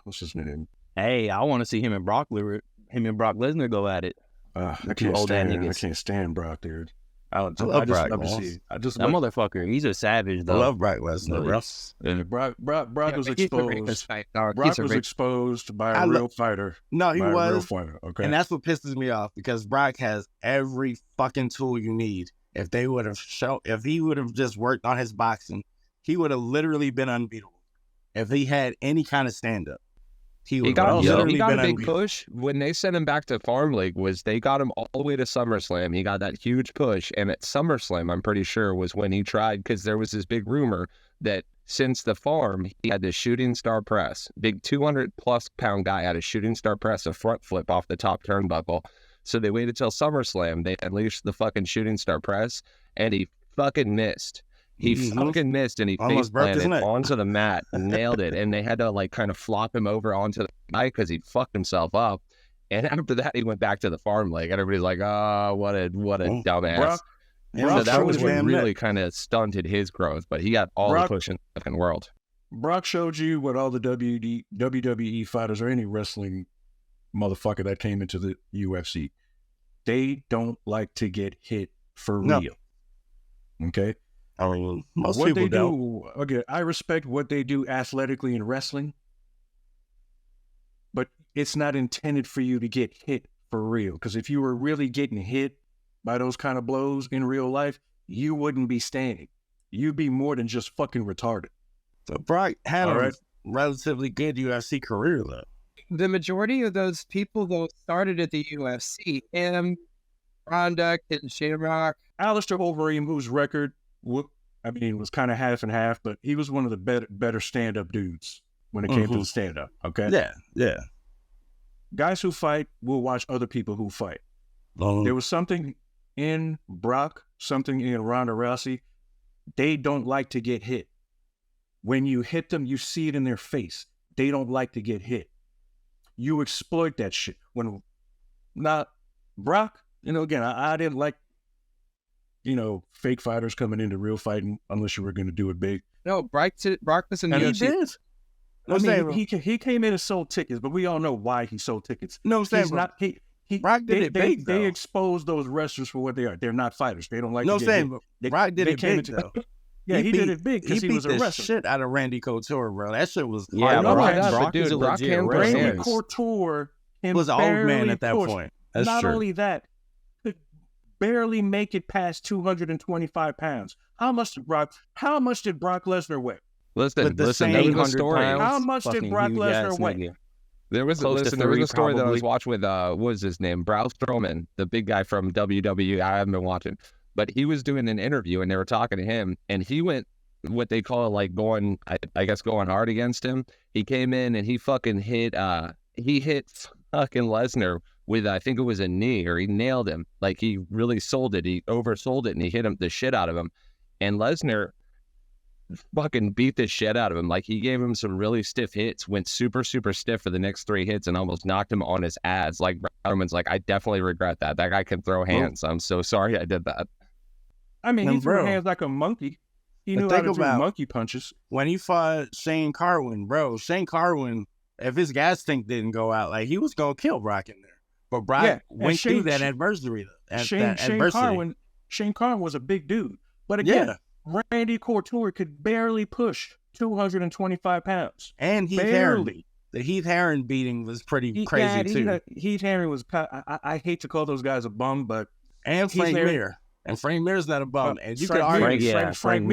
what's his name? Hey, I want to see him and Brock Lesnar go at it. I can't stand Brock, dude. I love just Brock, love to man. see it. I just That love, motherfucker, he's a savage I though. love Brock Lesnar, bro. and Brock was exposed. Brock He's was exposed by I a lo- real fighter. No, he by a real was. fighter. Okay. And that's what pisses me off because Brock has every fucking tool you need. If he would have just worked on his boxing, he would have literally been unbeatable. If he had any kind of stand up, he got been a big unbeatable. push when they sent him back to Farm League. They got him all the way to SummerSlam. He got that huge push, and at SummerSlam, I'm pretty sure was when he tried, because there was this big rumor that since the farm, he had this shooting star press. Big 200+ pound guy had a shooting star press, a front flip off the top turnbuckle. So they waited till SummerSlam. They unleashed the fucking shooting sar press, and he fucking missed. He fucking missed, and he face planted onto the mat, nailed it, and they had to like kind of flop him over onto the mat because he fucked himself up. And after that, he went back to the Farm League. Everybody's like, "Oh, what a dumbass." So that was what really kind of stunted his growth. But he got all the push in the fucking world. Brock showed you what all the WWE fighters or any wrestling motherfucker that came into the UFC, they don't like to get hit for real. Okay. I mean, most what people they don't. do, okay, I respect what they do athletically in wrestling, but it's not intended for you to get hit for real. Because if you were really getting hit by those kind of blows in real life, you wouldn't be standing. You'd be more than just fucking retarded. So Brock had a relatively good UFC career, though. The majority of those people that started at the UFC, him, Ronda, Kitten Shamrock, Alistair Overeem, whose record, was kind of half and half, but he was one of the better stand-up dudes when it came to the stand-up, okay? Yeah. Guys who fight will watch other people who fight. There was something in Brock, something in Ronda Rousey. They don't like to get hit. When you hit them, you see it in their face. They don't like to get hit. You exploit that shit. Brock, again, I didn't like, fake fighters coming into real fighting unless you were going to do it big. No, Brock was in and the he did. I mean, he came in and sold tickets, but we all know why he sold tickets. No, I'm saying, Brock did it big, though. They exposed those wrestlers for what they are. They're not fighters. They don't like no, to get hit. Brock did it big, though. Yeah, he did it big because he was a wrestler. He beat the shit out of Randy Couture, bro. That shit was hard. Brock is a legit wrestler. Randy Couture was an old man at that point. That's not true. Only that, could barely make it past 225 pounds. How much did Brock Lesnar weigh? Listen, there was a story. How much did Brock Lesnar weigh? There was a story that I was watching with what was his name? Braun Strowman, the big guy from WWE. I haven't been watching. But he was doing an interview and they were talking to him, and he went what they call like going hard against him. He came in and he fucking hit fucking Lesnar with, I think it was a knee, or he nailed him. Like he really sold it. He oversold it and he hit him the shit out of him. And Lesnar fucking beat the shit out of him. Like he gave him some really stiff hits, went super, super stiff for the next 3 hits and almost knocked him on his ass. Like Roman's like, I definitely regret that. That guy can throw hands. I'm so sorry I did that. I mean, he threw hands like a monkey. He knew how to do monkey punches. When he fought Shane Carwin, bro, Shane Carwin, if his gas tank didn't go out, like he was going to kill Brock in there. But Brock went through that adversity. Shane Carwin was a big dude. But again, Randy Couture could barely push 225 pounds. And Heath Herring. The Heath Herring beating was pretty crazy, too. Heath Herring was, I hate to call those guys a bum, but. And Frank Mir. And Frank Mir's not a bum. And you could argue Frank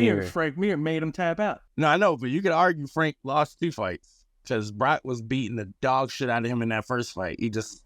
Mir made him tap out. No, I know, but you could argue Frank lost 2 fights because Brock was beating the dog shit out of him in that first fight. He just,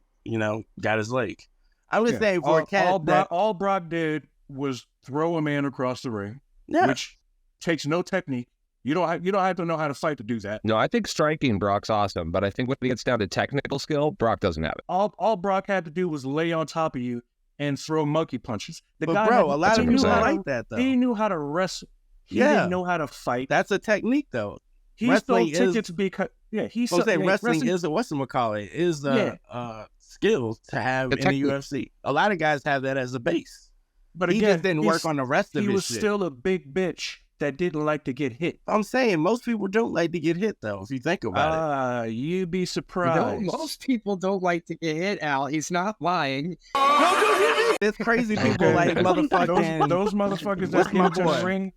got his leg. I was saying for a cat all Brock did was throw a man across the ring, which takes no technique. You don't have to know how to fight to do that. No, I think striking Brock's awesome, but I think when it gets down to technical skill, Brock doesn't have it. All Brock had to do was lay on top of you and throw monkey punches. A lot of people like that, though. He knew how to wrestle. He didn't know how to fight. That's a technique, though. He stole tickets because wrestling is a whatchamacallit, is a skill to have in the UFC. A lot of guys have that as a base. But he just didn't work on the rest of his shit. He was still a big bitch that didn't like to get hit. I'm saying most people don't like to get hit, though, if you think about it. You'd be surprised. No, most people don't like to get hit, Al. He's not lying. No, don't hit me! There's crazy people like motherfucking those motherfuckers that get into the ring.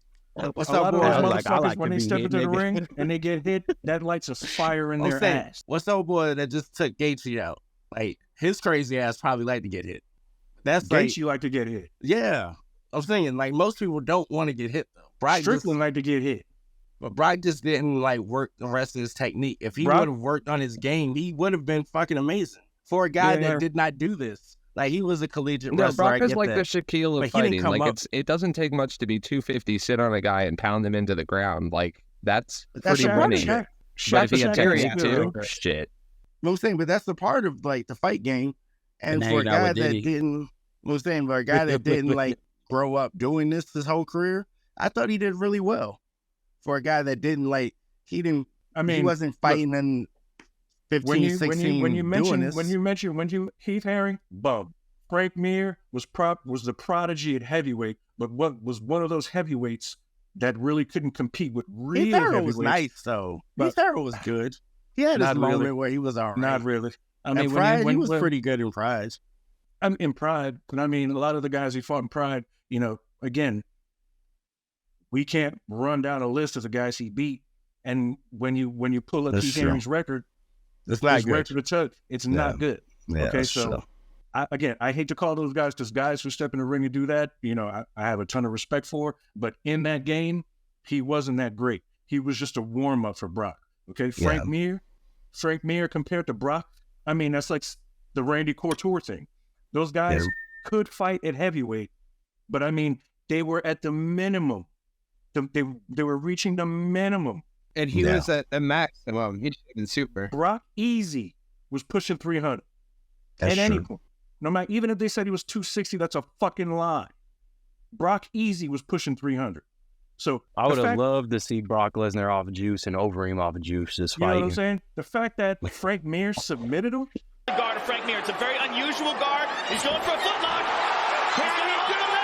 What's a lot up, of boy? those motherfuckers when they step into the ring and they get hit, that lights a fire in their ass. What's up, boy? That just took Gaethje out. Like his crazy ass probably like to get hit. That's Gaethje like to get hit. Yeah, I'm saying like most people don't want to get hit though. Brock Strickland like to get hit. But Brock just didn't like work the rest of his technique. If he would have worked on his game, he would have been fucking amazing. For a guy that did not do this. Like he was a collegiate wrestler. Brock is like the Shaquille of fighting. Like it doesn't take much to be 250, sit on a guy and pound him into the ground. Like that's pretty winning. But if he had technique too, shit. I'm saying, but that's the part of like the fight game. And for a guy that didn't, for a guy that didn't like grow up doing this his whole career, I thought he did really well. For a guy that didn't like, he wasn't fighting in 15, 16 when you mention Heath Herring, bum. Frank Mir was the prodigy at heavyweight, but what was one of those heavyweights that really couldn't compete with real Heath Herring heavyweights. was nice though. Heath Herring was good. He had his moment where he was all right. Not really. I mean, Pride, he was pretty good in Pride. In Pride, but I mean, a lot of the guys he fought in Pride, again, we can't run down a list of the guys he beat. And when you pull up Heath Herring's record, it's not good. It's not good. Yeah, okay, so I hate to call those guys because guys who step in the ring and do that, I have a ton of respect for. But in that game, he wasn't that great. He was just a warm up for Brock. Okay, Frank Mir compared to Brock, I mean that's like the Randy Couture thing. Those guys could fight at heavyweight, but I mean they were at the minimum. They were reaching the minimum. And he was at the maximum. He should have been super. Brock easy was pushing 300 at any point. No matter, even if they said he was 260, that's a fucking lie. Brock easy was pushing 300. So I would have loved to see Brock Lesnar off juice and Overeem off juice this fight. You know what I'm saying? The fact that Frank Mir submitted him. Guard of Frank Mir. It's a very unusual guard. He's going for a footlock. He's going to do it.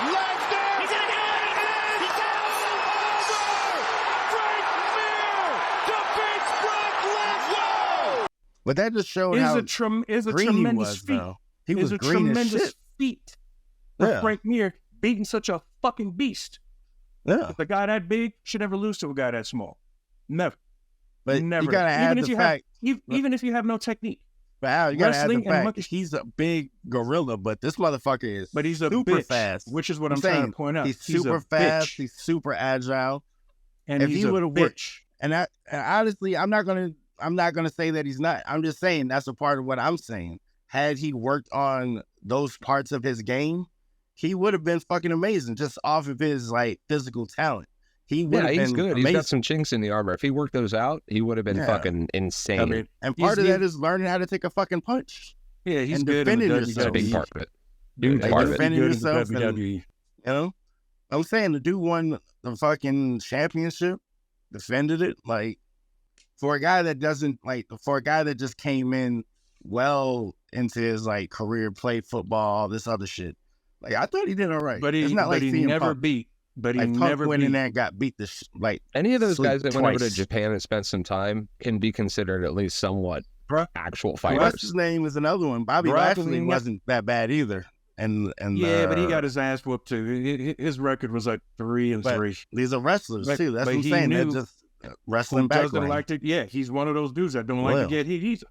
Lesnar. He's in it. He's out. Over. Frank Mir defeats Brock Lesnar. But that just showed how is a tremendous feat. He was a green tremendous as shit. feat for Frank Mir beating such a fucking beast. Yeah. The guy that big should never lose to a guy that small. Never. But never. You gotta add the fact. Even if you have no technique. But Al, you gotta add the fact he's a big gorilla, but this motherfucker is super fast. Which is what I'm trying to point out. He's super fast. He's super agile. And if he's he would have worked, and honestly, I'm not gonna say that he's not. I'm just saying that's a part of what I'm saying. Had he worked on those parts of his game, he would have been fucking amazing just off of his like physical talent. He would have been he's good. Amazing. He's got some chinks in the armor. If he worked those out, he would have been fucking insane. I mean, and part of that is learning how to take a fucking punch. Yeah, he's and good. Defending That's yourself. a big part of it. Huge part of it. Defending yourself. And, I'm saying the dude won the fucking championship, defended it. Like for a guy that just came in well into his like career, played football, all this other shit. Like I thought he did all right. But he never beat. But he never went in there and got beat like any of those guys that went over to twice. Japan and spent some time can be considered at least somewhat actual fighters. What's his name is another one. Bobby Lashley wasn't that bad either. And but he got his ass whooped too. His record was like 3-3. These are wrestlers too. That's what I'm saying. They're just wrestling back. He's one of those dudes that don't like to get hit either.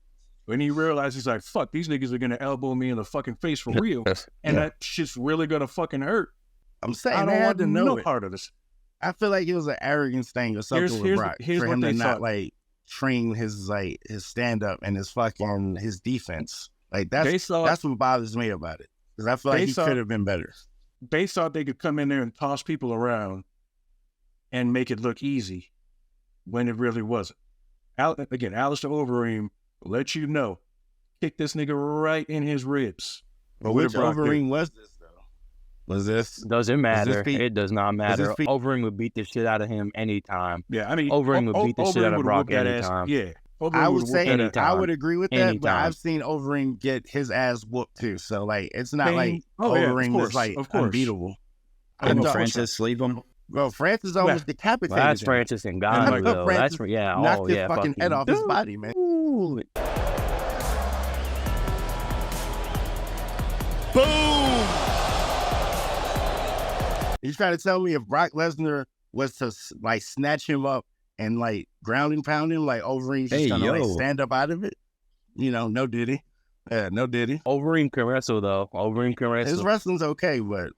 When he realized he's like, fuck, these niggas are gonna elbow me in the fucking face for real, and that shit's really gonna fucking hurt. I'm saying I don't want no part of this. I feel like it was an arrogance thing or something with Brock for him to not like train his stand up and his defense. Like that's what bothers me about it, because I feel like he could have been better. They thought they could come in there and toss people around and make it look easy when it really wasn't. Again, Alistair Overeem let you know, kick this nigga right in his ribs. But which Overeem was this? Was this? Doesn't matter. It does not matter. Overeem would beat the shit out of him anytime. Yeah, I mean, Overeem would beat the shit out of Brock anytime. I would say I would agree with that, but I've seen Overeem get his ass whooped too. So like, it's not like Overeem is like unbeatable. Didn't Francis sleep him? Well, Francis almost decapitated. Well, that's Francis and Ghana, though. That's knocked his fucking head off his body, man. Boom! You trying to tell me if Brock Lesnar was to like snatch him up and like ground and pound him, like Overeem's just gonna like stand up out of it? You know, no diddy. Yeah, no diddy. Overeem can wrestle though. Overeem can wrestle. His wrestling's okay, but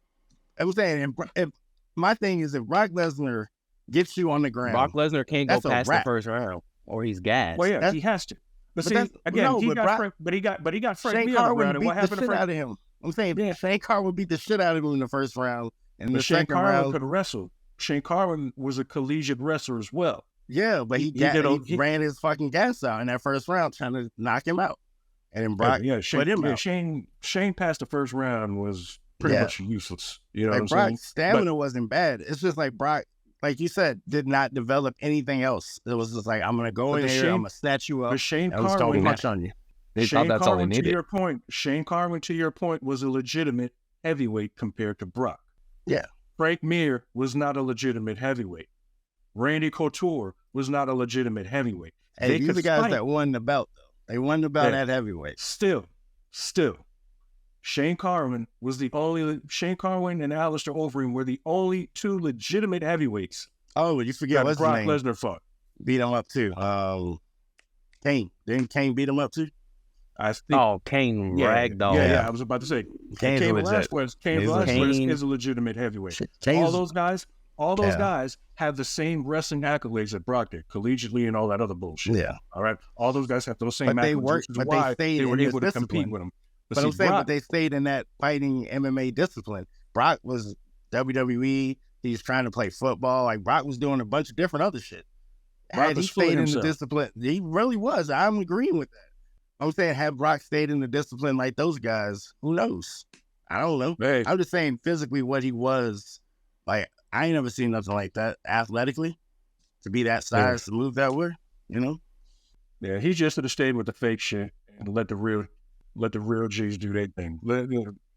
I'm saying, if my thing is, if Brock Lesnar gets you on the ground, Brock Lesnar can't go that's a past the wrap. first round, or he's gassed. Well, yeah, That's- he has to. But but see, that's- again, no, he but got Brock- Frank, but he got Frank Shane Mir on the Carr would ground. And beat what the happened to shit Frank? out of him. I'm saying Shane Carr would beat the shit out of him in the first round. In But the Shane second Carwin round, could wrestle. Shane Carwin was a collegiate wrestler as well. yeah, but he ran his fucking gas out in that first round trying to knock him out. And then Brock put him out. Shane past the first round was pretty much useless. You know like what I'm Brock's saying? stamina wasn't bad. It's just like Brock, like you said, did not develop anything else. It was just like, I'm gonna go in here, I'm gonna snatch you up, But Shane and I'm just gonna Carwin, punch on you. They thought that's all they to needed. your point, Shane Carwin, to your point, was a legitimate heavyweight compared to Brock. Yeah. Frank Mir was not a legitimate heavyweight. Randy Couture was not a legitimate heavyweight. Hey, these are could guys fight. that won the belt, though. They won the belt Yeah. at heavyweight. Still, Shane Carwin and Alistair Overeem were the only two legitimate heavyweights. Oh, you forget that what's Brock his name? Lesnar fought. Beat him up too. Kane. Didn't Kane beat him up too? I think. Kane Yeah, ragdoll. yeah, I was about to say. Kane's Cain legit. Velasquez is a legitimate heavyweight. All those guys have the same wrestling accolades that Brock did, collegiately and all that other bullshit. Yeah. All right. All those guys have those same But they accolades. worked, which is but why they stayed were in able this to compete discipline. with him. But see, I'm saying, Brock, but they stayed in that fighting MMA discipline. Brock was WWE. He's trying to play football. Like Brock was doing a bunch of different other shit. Brock Had he was fooling stayed in the himself. discipline, he really was. I'm agreeing with that. I'm saying, had Brock stayed in the discipline like those guys, who knows? I don't know. Hey. I'm just saying physically what he was. Like, I ain't never seen nothing like that athletically to be that size, to move that way, you know? Yeah, he just should have stayed with the fake shit and let the real G's do their thing.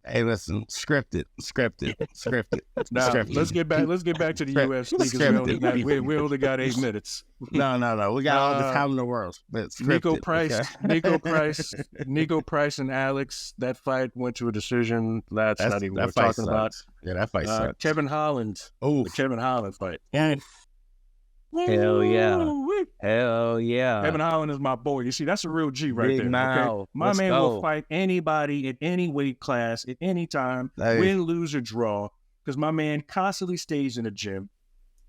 Hey, listen, scripted. Now, Scripted. let's get back to the UFC because we only got 8 minutes. No. We got all the time in the world. But Nico scripted, okay? Nico Price and Alex, that fight went to a decision. That's not even what we're fight talking about. sucks. Yeah, that fight sucks. Kevin Holland. Oh, The Kevin Holland fight. yeah. Hell yeah. Hell yeah. Kevin Holland is my boy. You see, that's a real G right Big there. mouth. Okay? My Let's man go. will fight anybody at any weight class at any time, Hey. win, lose, or draw, because my man constantly stays in the gym,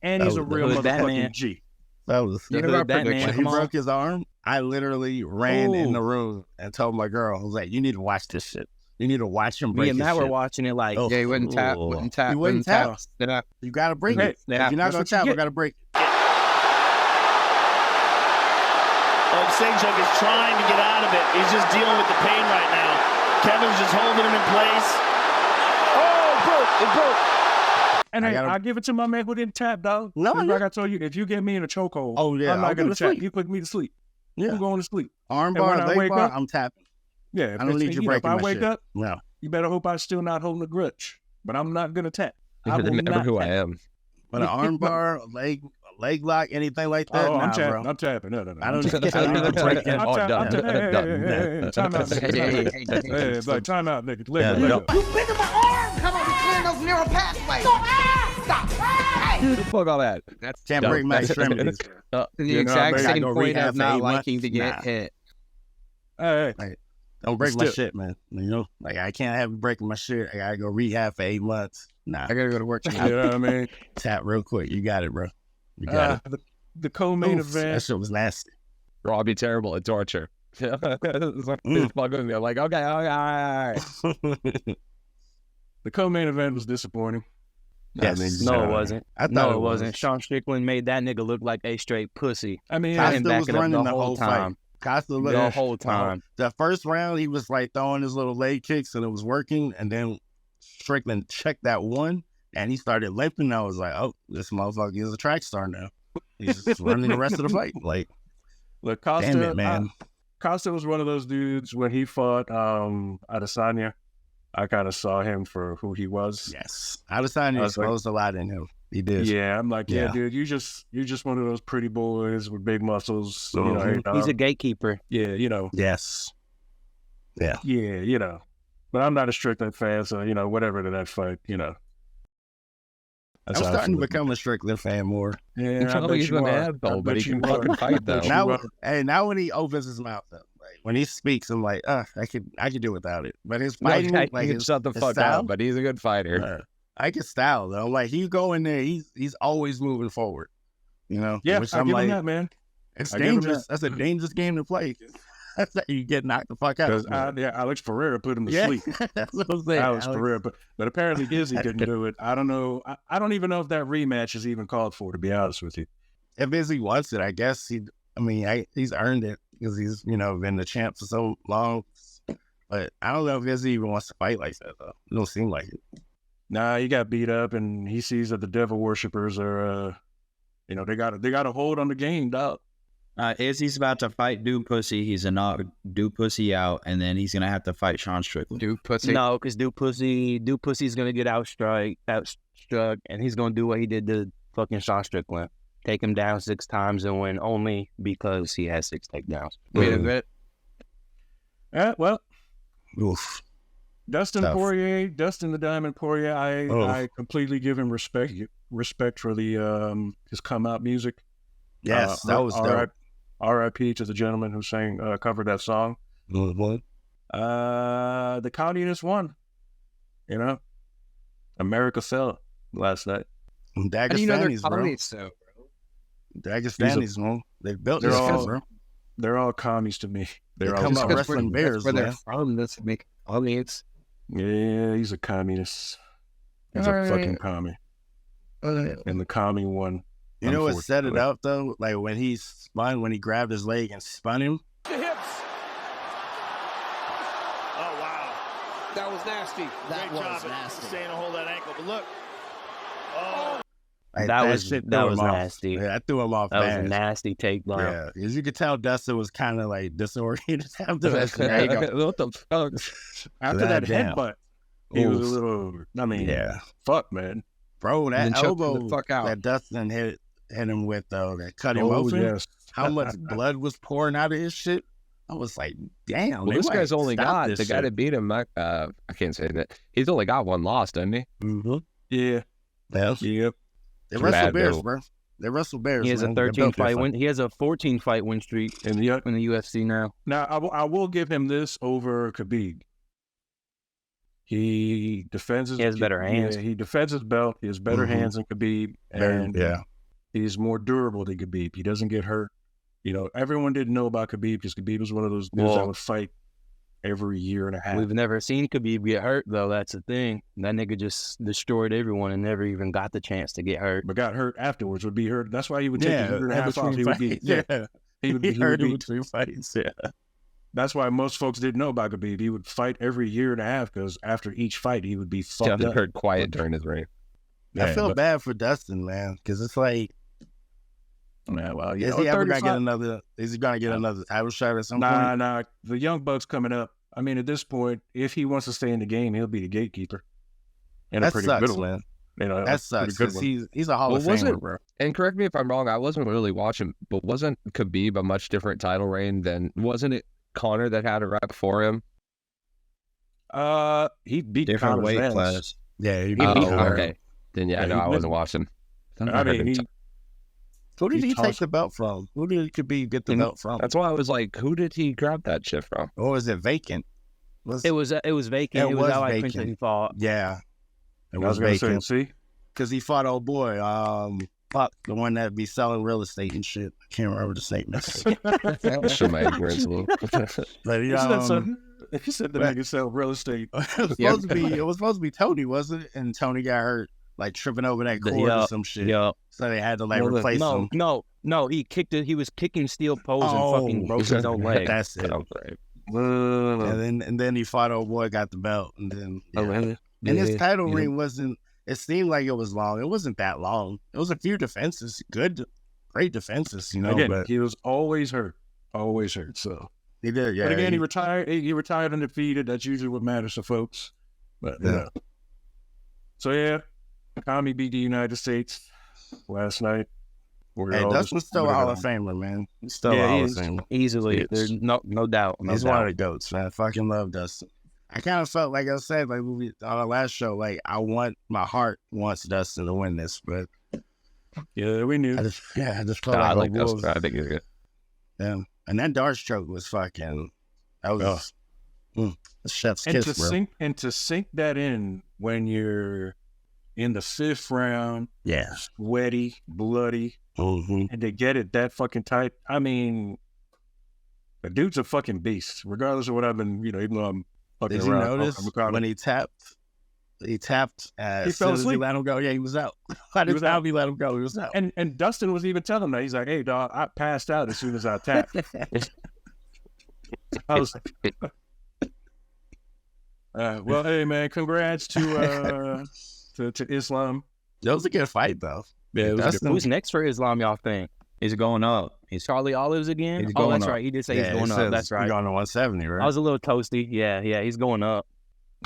and he's a real hood Batman. motherfucking G. Fellas, The You know hood our Batman, prediction. when he come on. broke his arm, I literally ran in the room and told my girl, I was like, you need to watch this shit. You need to watch him break Me and his Matt were shit. watching it like, Oh. Yeah, he wouldn't tap. Ooh. Wouldn't tap. He wouldn't tap. Then You got to break Hey, it. yeah, If you're not that's going what to you tap, get. you got to break it. Sejak is trying to get out of it. He's just dealing with the pain right now. Kevin's just holding him in place. Oh, it broke. And I I give it to my man who didn't tap, dog. No, Just yeah. like I told you, if you get me in a chokehold, Oh, yeah, I'm I'll not go going to to tap. sleep. You put me to sleep. Yeah. I'm going to sleep. Arm And when bar, I leg wake bar, up- I'm tapping. Yeah, I don't need you know, breaking if I my wake shit. up, No. you better hope I'm still not holding a grudge. But I'm not going to tap. I will Remember not who tap. I am. But an arm bar, a leg lock, anything like that, Oh, nah, I'm tapping. bro. I'm tapping. No. I don't I'm need to break it. I'm Oh, tapping. done. Hey, time out, nigga. Hey, it's like time out, nigga. Let go. You bigger my arm! Come on, we clearing those neural pathways. Stop! Hey! Fuck all that. That's Can't dumb. break my extremities. the You know, exact maybe I same go point rehab of for not 8 months. liking to get Nah. hit. Hey, Don't break my Still- shit, man. You know, like I can't have you breaking my shit. I gotta go rehab for 8 months. Nah, I gotta go to work you tonight. know what I mean? tap real quick. You got it, bro. You got it. The co-main Oof, event. That shit was nasty. Bro, I'll be terrible at torture. It's like, I'm like, okay, all right. The co-main event was disappointing. Yes. no, it wasn't. I thought No, it it wasn't. was. Sean Strickland made that nigga look like a straight pussy. I mean, I Costa didn't back was it up running the whole time. fight. Costa looked The whole time. The first round, he was like throwing his little leg kicks and it was working. And then Strickland checked that one and he started limping. I was like, oh, this motherfucker is a track star now. He's just running the rest of the fight. Like, look, Costa, damn it, man. Costa was one of those dudes when he fought Adesanya. I kind of saw him for who he was. Yes. Adesanya exposed a lot in him. He did. Yeah, I'm like, yeah, Yeah. dude, you're just one of those pretty boys with big muscles. You know, Mhm. He's a gatekeeper. yeah, you know. Yes. Yeah. Yeah, you know. But I'm not a Strickland fan, so whatever to that fight, I'm starting to become a Strickland fan more. Yeah, He's always gonna have though, but he can fucking fight though. Now when he opens his mouth up, like when he speaks, I'm like, I could do without it. But his fighting, he can shut the fuck up. But he's a good fighter. I can style though. Like he go in there, he's always moving forward. Yeah, which I I'm give like, him that, man. It's dangerous. That's a dangerous game to play. That's how you get knocked the fuck out. Alex Ferreira put him to sleep. That's what I'm saying. Alex Ferreira, but apparently Izzy didn't do it. I don't know. I don't even know if that rematch is even called for, to be honest with you. If Izzy wants it, I guess he's earned it because he's been the champ for so long. But I don't know if Izzy even wants to fight like that though. It don't seem like it. Nah, he got beat up, and he sees that the devil worshippers are, they got a hold on the game, dog. Izzy's about to fight Dude Pussy. He's a knock Dude Pussy out, and then he's gonna have to fight Sean Strickland. Dude Pussy. No, because Dude Pussy's gonna get outstruck, and he's gonna do what he did to fucking Sean Strickland. Take him down 6 times and win only because he has 6 takedowns. Wait a minute. Well, oof. Dustin the Diamond Poirier, I completely give him respect for the his come out music. Yes, that was dope. R.I.P. to the gentleman who covered that song. What? The communists won. America fell last night. Dagestanis, bro. Dagestanis, man. They built this shit, bro. They're all commies to me. They come out wrestling bears, where man. they're from. That's make commies. Yeah, he's a communist. He's a fucking commie. And the commie won. You know what set it up though? Like when he grabbed his leg and spun him. The hips. Oh wow, that was nasty. That was nasty. Staying to hold that ankle, but look. Oh. That was nasty. Yeah, that threw him off. That was a nasty takedown. Yeah, as you could tell, Dustin was kind of like disoriented after that. What the fuck? After that headbutt, he was a little. Fuck, man, bro. That elbow the fuck out. that Dustin hit him with though, that cut him open. Yes. How much blood was pouring out of his shit? I was like, damn. Well, this guy's only got the guy that beat him. I can't say that. He's only got 1 loss, doesn't he? Mm-hmm. Yeah. Yep. They wrestle bears, bro. They wrestle bears. He has a 13-fight win. He has a 14-fight win streak in the UFC now. Now, I will give him this over Khabib. He defends his. He has better hands. Yeah, he defends his belt. He has better hands than Khabib, and he's more durable than Khabib. He doesn't get hurt. Everyone didn't know about Khabib because Khabib was one of those dudes that would fight every year and a half. We've never seen Khabib get hurt, though. That's the thing. That nigga just destroyed everyone and never even got the chance to get hurt. But got hurt afterwards, would be hurt. That's why he would take a year and a half off. He would be, he would be hurt in between fights. Yeah. That's why most folks didn't know about Khabib. He would fight every year and a half because after each fight, he would be fucked up. Heard quiet during his reign. I feel bad for Dustin, man, because it's like, is he ever gonna get another? Is he gonna get another title shot at some point? Nah. The Young Bucks coming up. I mean, at this point, if he wants to stay in the game, he'll be the gatekeeper. And that a pretty sucks, good one. Man. That sucks because he's a Hall of Famer, bro. And correct me if I'm wrong. I wasn't really watching, but wasn't Khabib a much different title reign than? Wasn't it Conor that had it right before him? He beat different Conor's weight ass. class. Yeah, he beat Conor. Okay. Then I wasn't watching. Who did he take the belt from? Who did Khabib get the belt from? That's why I was like, who did he grab that shit from? Or was it vacant? It was vacant. It was Ally Prince that he fought. Yeah. It was vacant. See? Because he fought old boy, the one that be selling real estate and shit. I can't remember the statement. Show my ignorance a little. But he said the nigga sell real estate. It was supposed to be Tony, wasn't it? And Tony got hurt, like tripping over that cord or some shit. Yeah. So they had to replace him. No, he kicked it. He was kicking steel poles and fucking broke his own leg. That's it. And then he fought old boy, got the belt, and then and his title reign wasn't. It seemed like it was long. It wasn't that long. It was a few defenses, great defenses, Again, but he was always hurt. So he did, yeah. But again, he retired. He retired undefeated. That's usually what matters to folks. But so yeah, Kami beat the United States last night. Dustin's still a Hall of Famer, man. He's still a Hall of Famer. Easily. There's no doubt. He's one of the GOATs, man. I fucking love Dustin. I kind of felt like I said, like on our last show, like my heart wants Dustin to win this, but yeah, we knew. I just felt I like like Dustin. I think he's good. Yeah, and that dart stroke was fucking. That was a chef's And kiss, bro. To sink that in when you're in the 5th round, sweaty, bloody, and to get it that fucking tight. I mean, the dude's a fucking beast, regardless of what I've been, even though I'm fucking Did you around. notice when he tapped? He tapped as soon as he let him go. Yeah, he was out. By the time he let him go, he was out. And Dustin was even telling him that. He's like, "Hey, dog, I passed out as soon as I tapped." I was like, well, hey, man, congrats to Islam. That was a good fight, though. Yeah, it was Who's next for Islam, y'all think? He's going up. Is Charlie Olives again? He's going that's up. right. He did say he's going up. That's right. He's going to 170, right? I was a little toasty. Yeah, he's going up.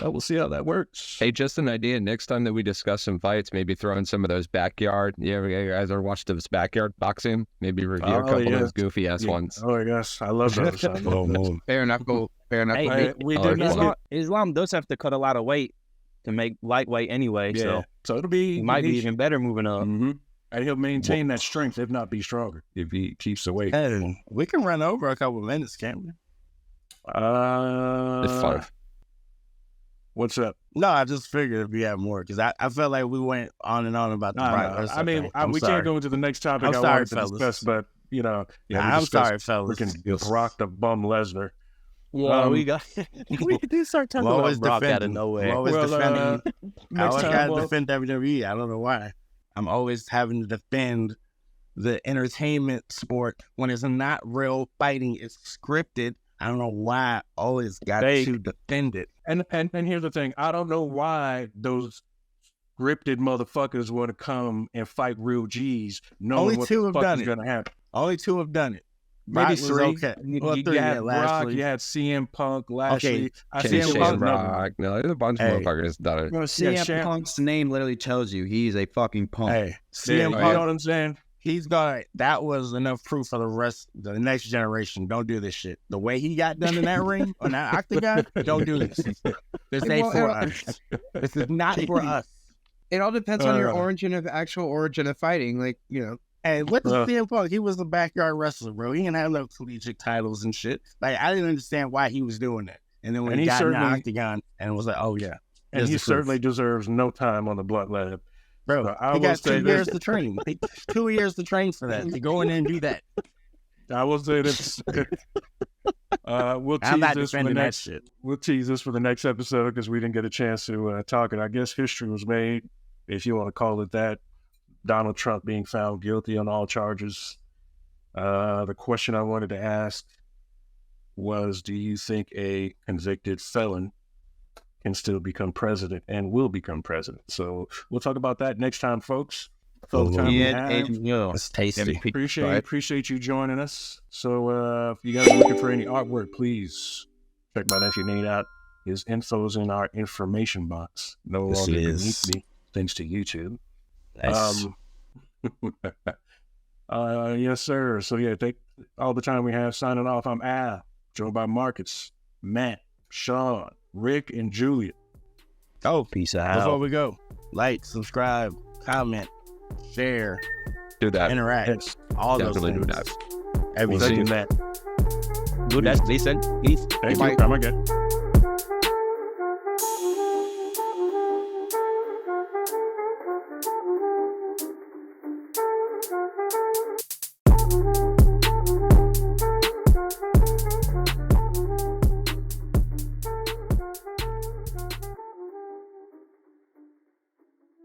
We'll see how that works. Hey, just an idea. Next time that we discuss some fights, maybe throw in some of those backyard. Yeah, you guys ever watched those backyard boxing? Maybe review a couple of those goofy ass ones. Oh my gosh, I love those. Fair enough. Hey, we did Islam does have to cut a lot of weight to make lightweight anyway. Yeah. So it'll be he might be even better moving up. Mm-hmm. And he'll maintain that strength, if not be stronger, if he keeps the weight. Hey, we can run over a couple of minutes, can't we? It's fun. What's up? No, I just figured if we have more because I felt like we went on and on about the fight. I mean, we can't go into the next topic. I'm sorry, fellas. Discuss, but I'm sorry, fellas. Freaking Brock the Bum Lesnar. Yeah, we did start talking about Brock out of nowhere. I always gotta defend WWE. I don't know why. I'm always having to defend the entertainment sport when it's not real fighting. It's scripted. I don't know why I always got to defend it. And here's the thing. I don't know why those scripted motherfuckers want to come and fight real G's knowing what the fuck is going to happen. Only 2 have done it. Maybe 3. Okay. You had Brock, you had CM Punk, Lashley. CM Punk, Brock. No, there's a bunch of motherfuckers done it. Bro, CM Punk's name literally tells you he's a fucking punk. Hey, CM Punk, you know what I'm saying? That was enough proof for the next generation. Don't do this shit. The way he got done in that ring, on that octagon, don't do this. This ain't for us. This is not for us. It all depends on your actual origin of fighting. Like, Hey, what the CM Punk? He was a backyard wrestler, bro. He didn't have no collegiate titles and shit. Like, I didn't understand why he was doing that. And then when he got in the octagon and was like, oh, yeah. And he certainly deserves no time on the Blunt Lab. Bro, so he got 2 years to train. 2 years to train for that, to go in there and do that. I will say this. We'll tease this for the next episode because we didn't get a chance to talk it. I guess history was made, if you want to call it that. Donald Trump being found guilty on all charges. The question I wanted to ask was, do you think a convicted felon can still become president and will become president? So we'll talk about that next time, folks. It's tasty. Appreciate you joining us. So if you guys are looking for any artwork, please check my Nephew Nate out. His info's in our information box. No longer beneath me, thanks to YouTube. Nice. Yes, sir. So yeah, take all the time we have. Signing off. I'm Al, joined by Marcus, Matt, Sean, Rick, and Julia. Oh, peace out. Before we go, like, subscribe, comment, share, do that, interact, yes. all Definitely those things. Do that. Everything. Do that. Listen. Peace. Thank you. Come again.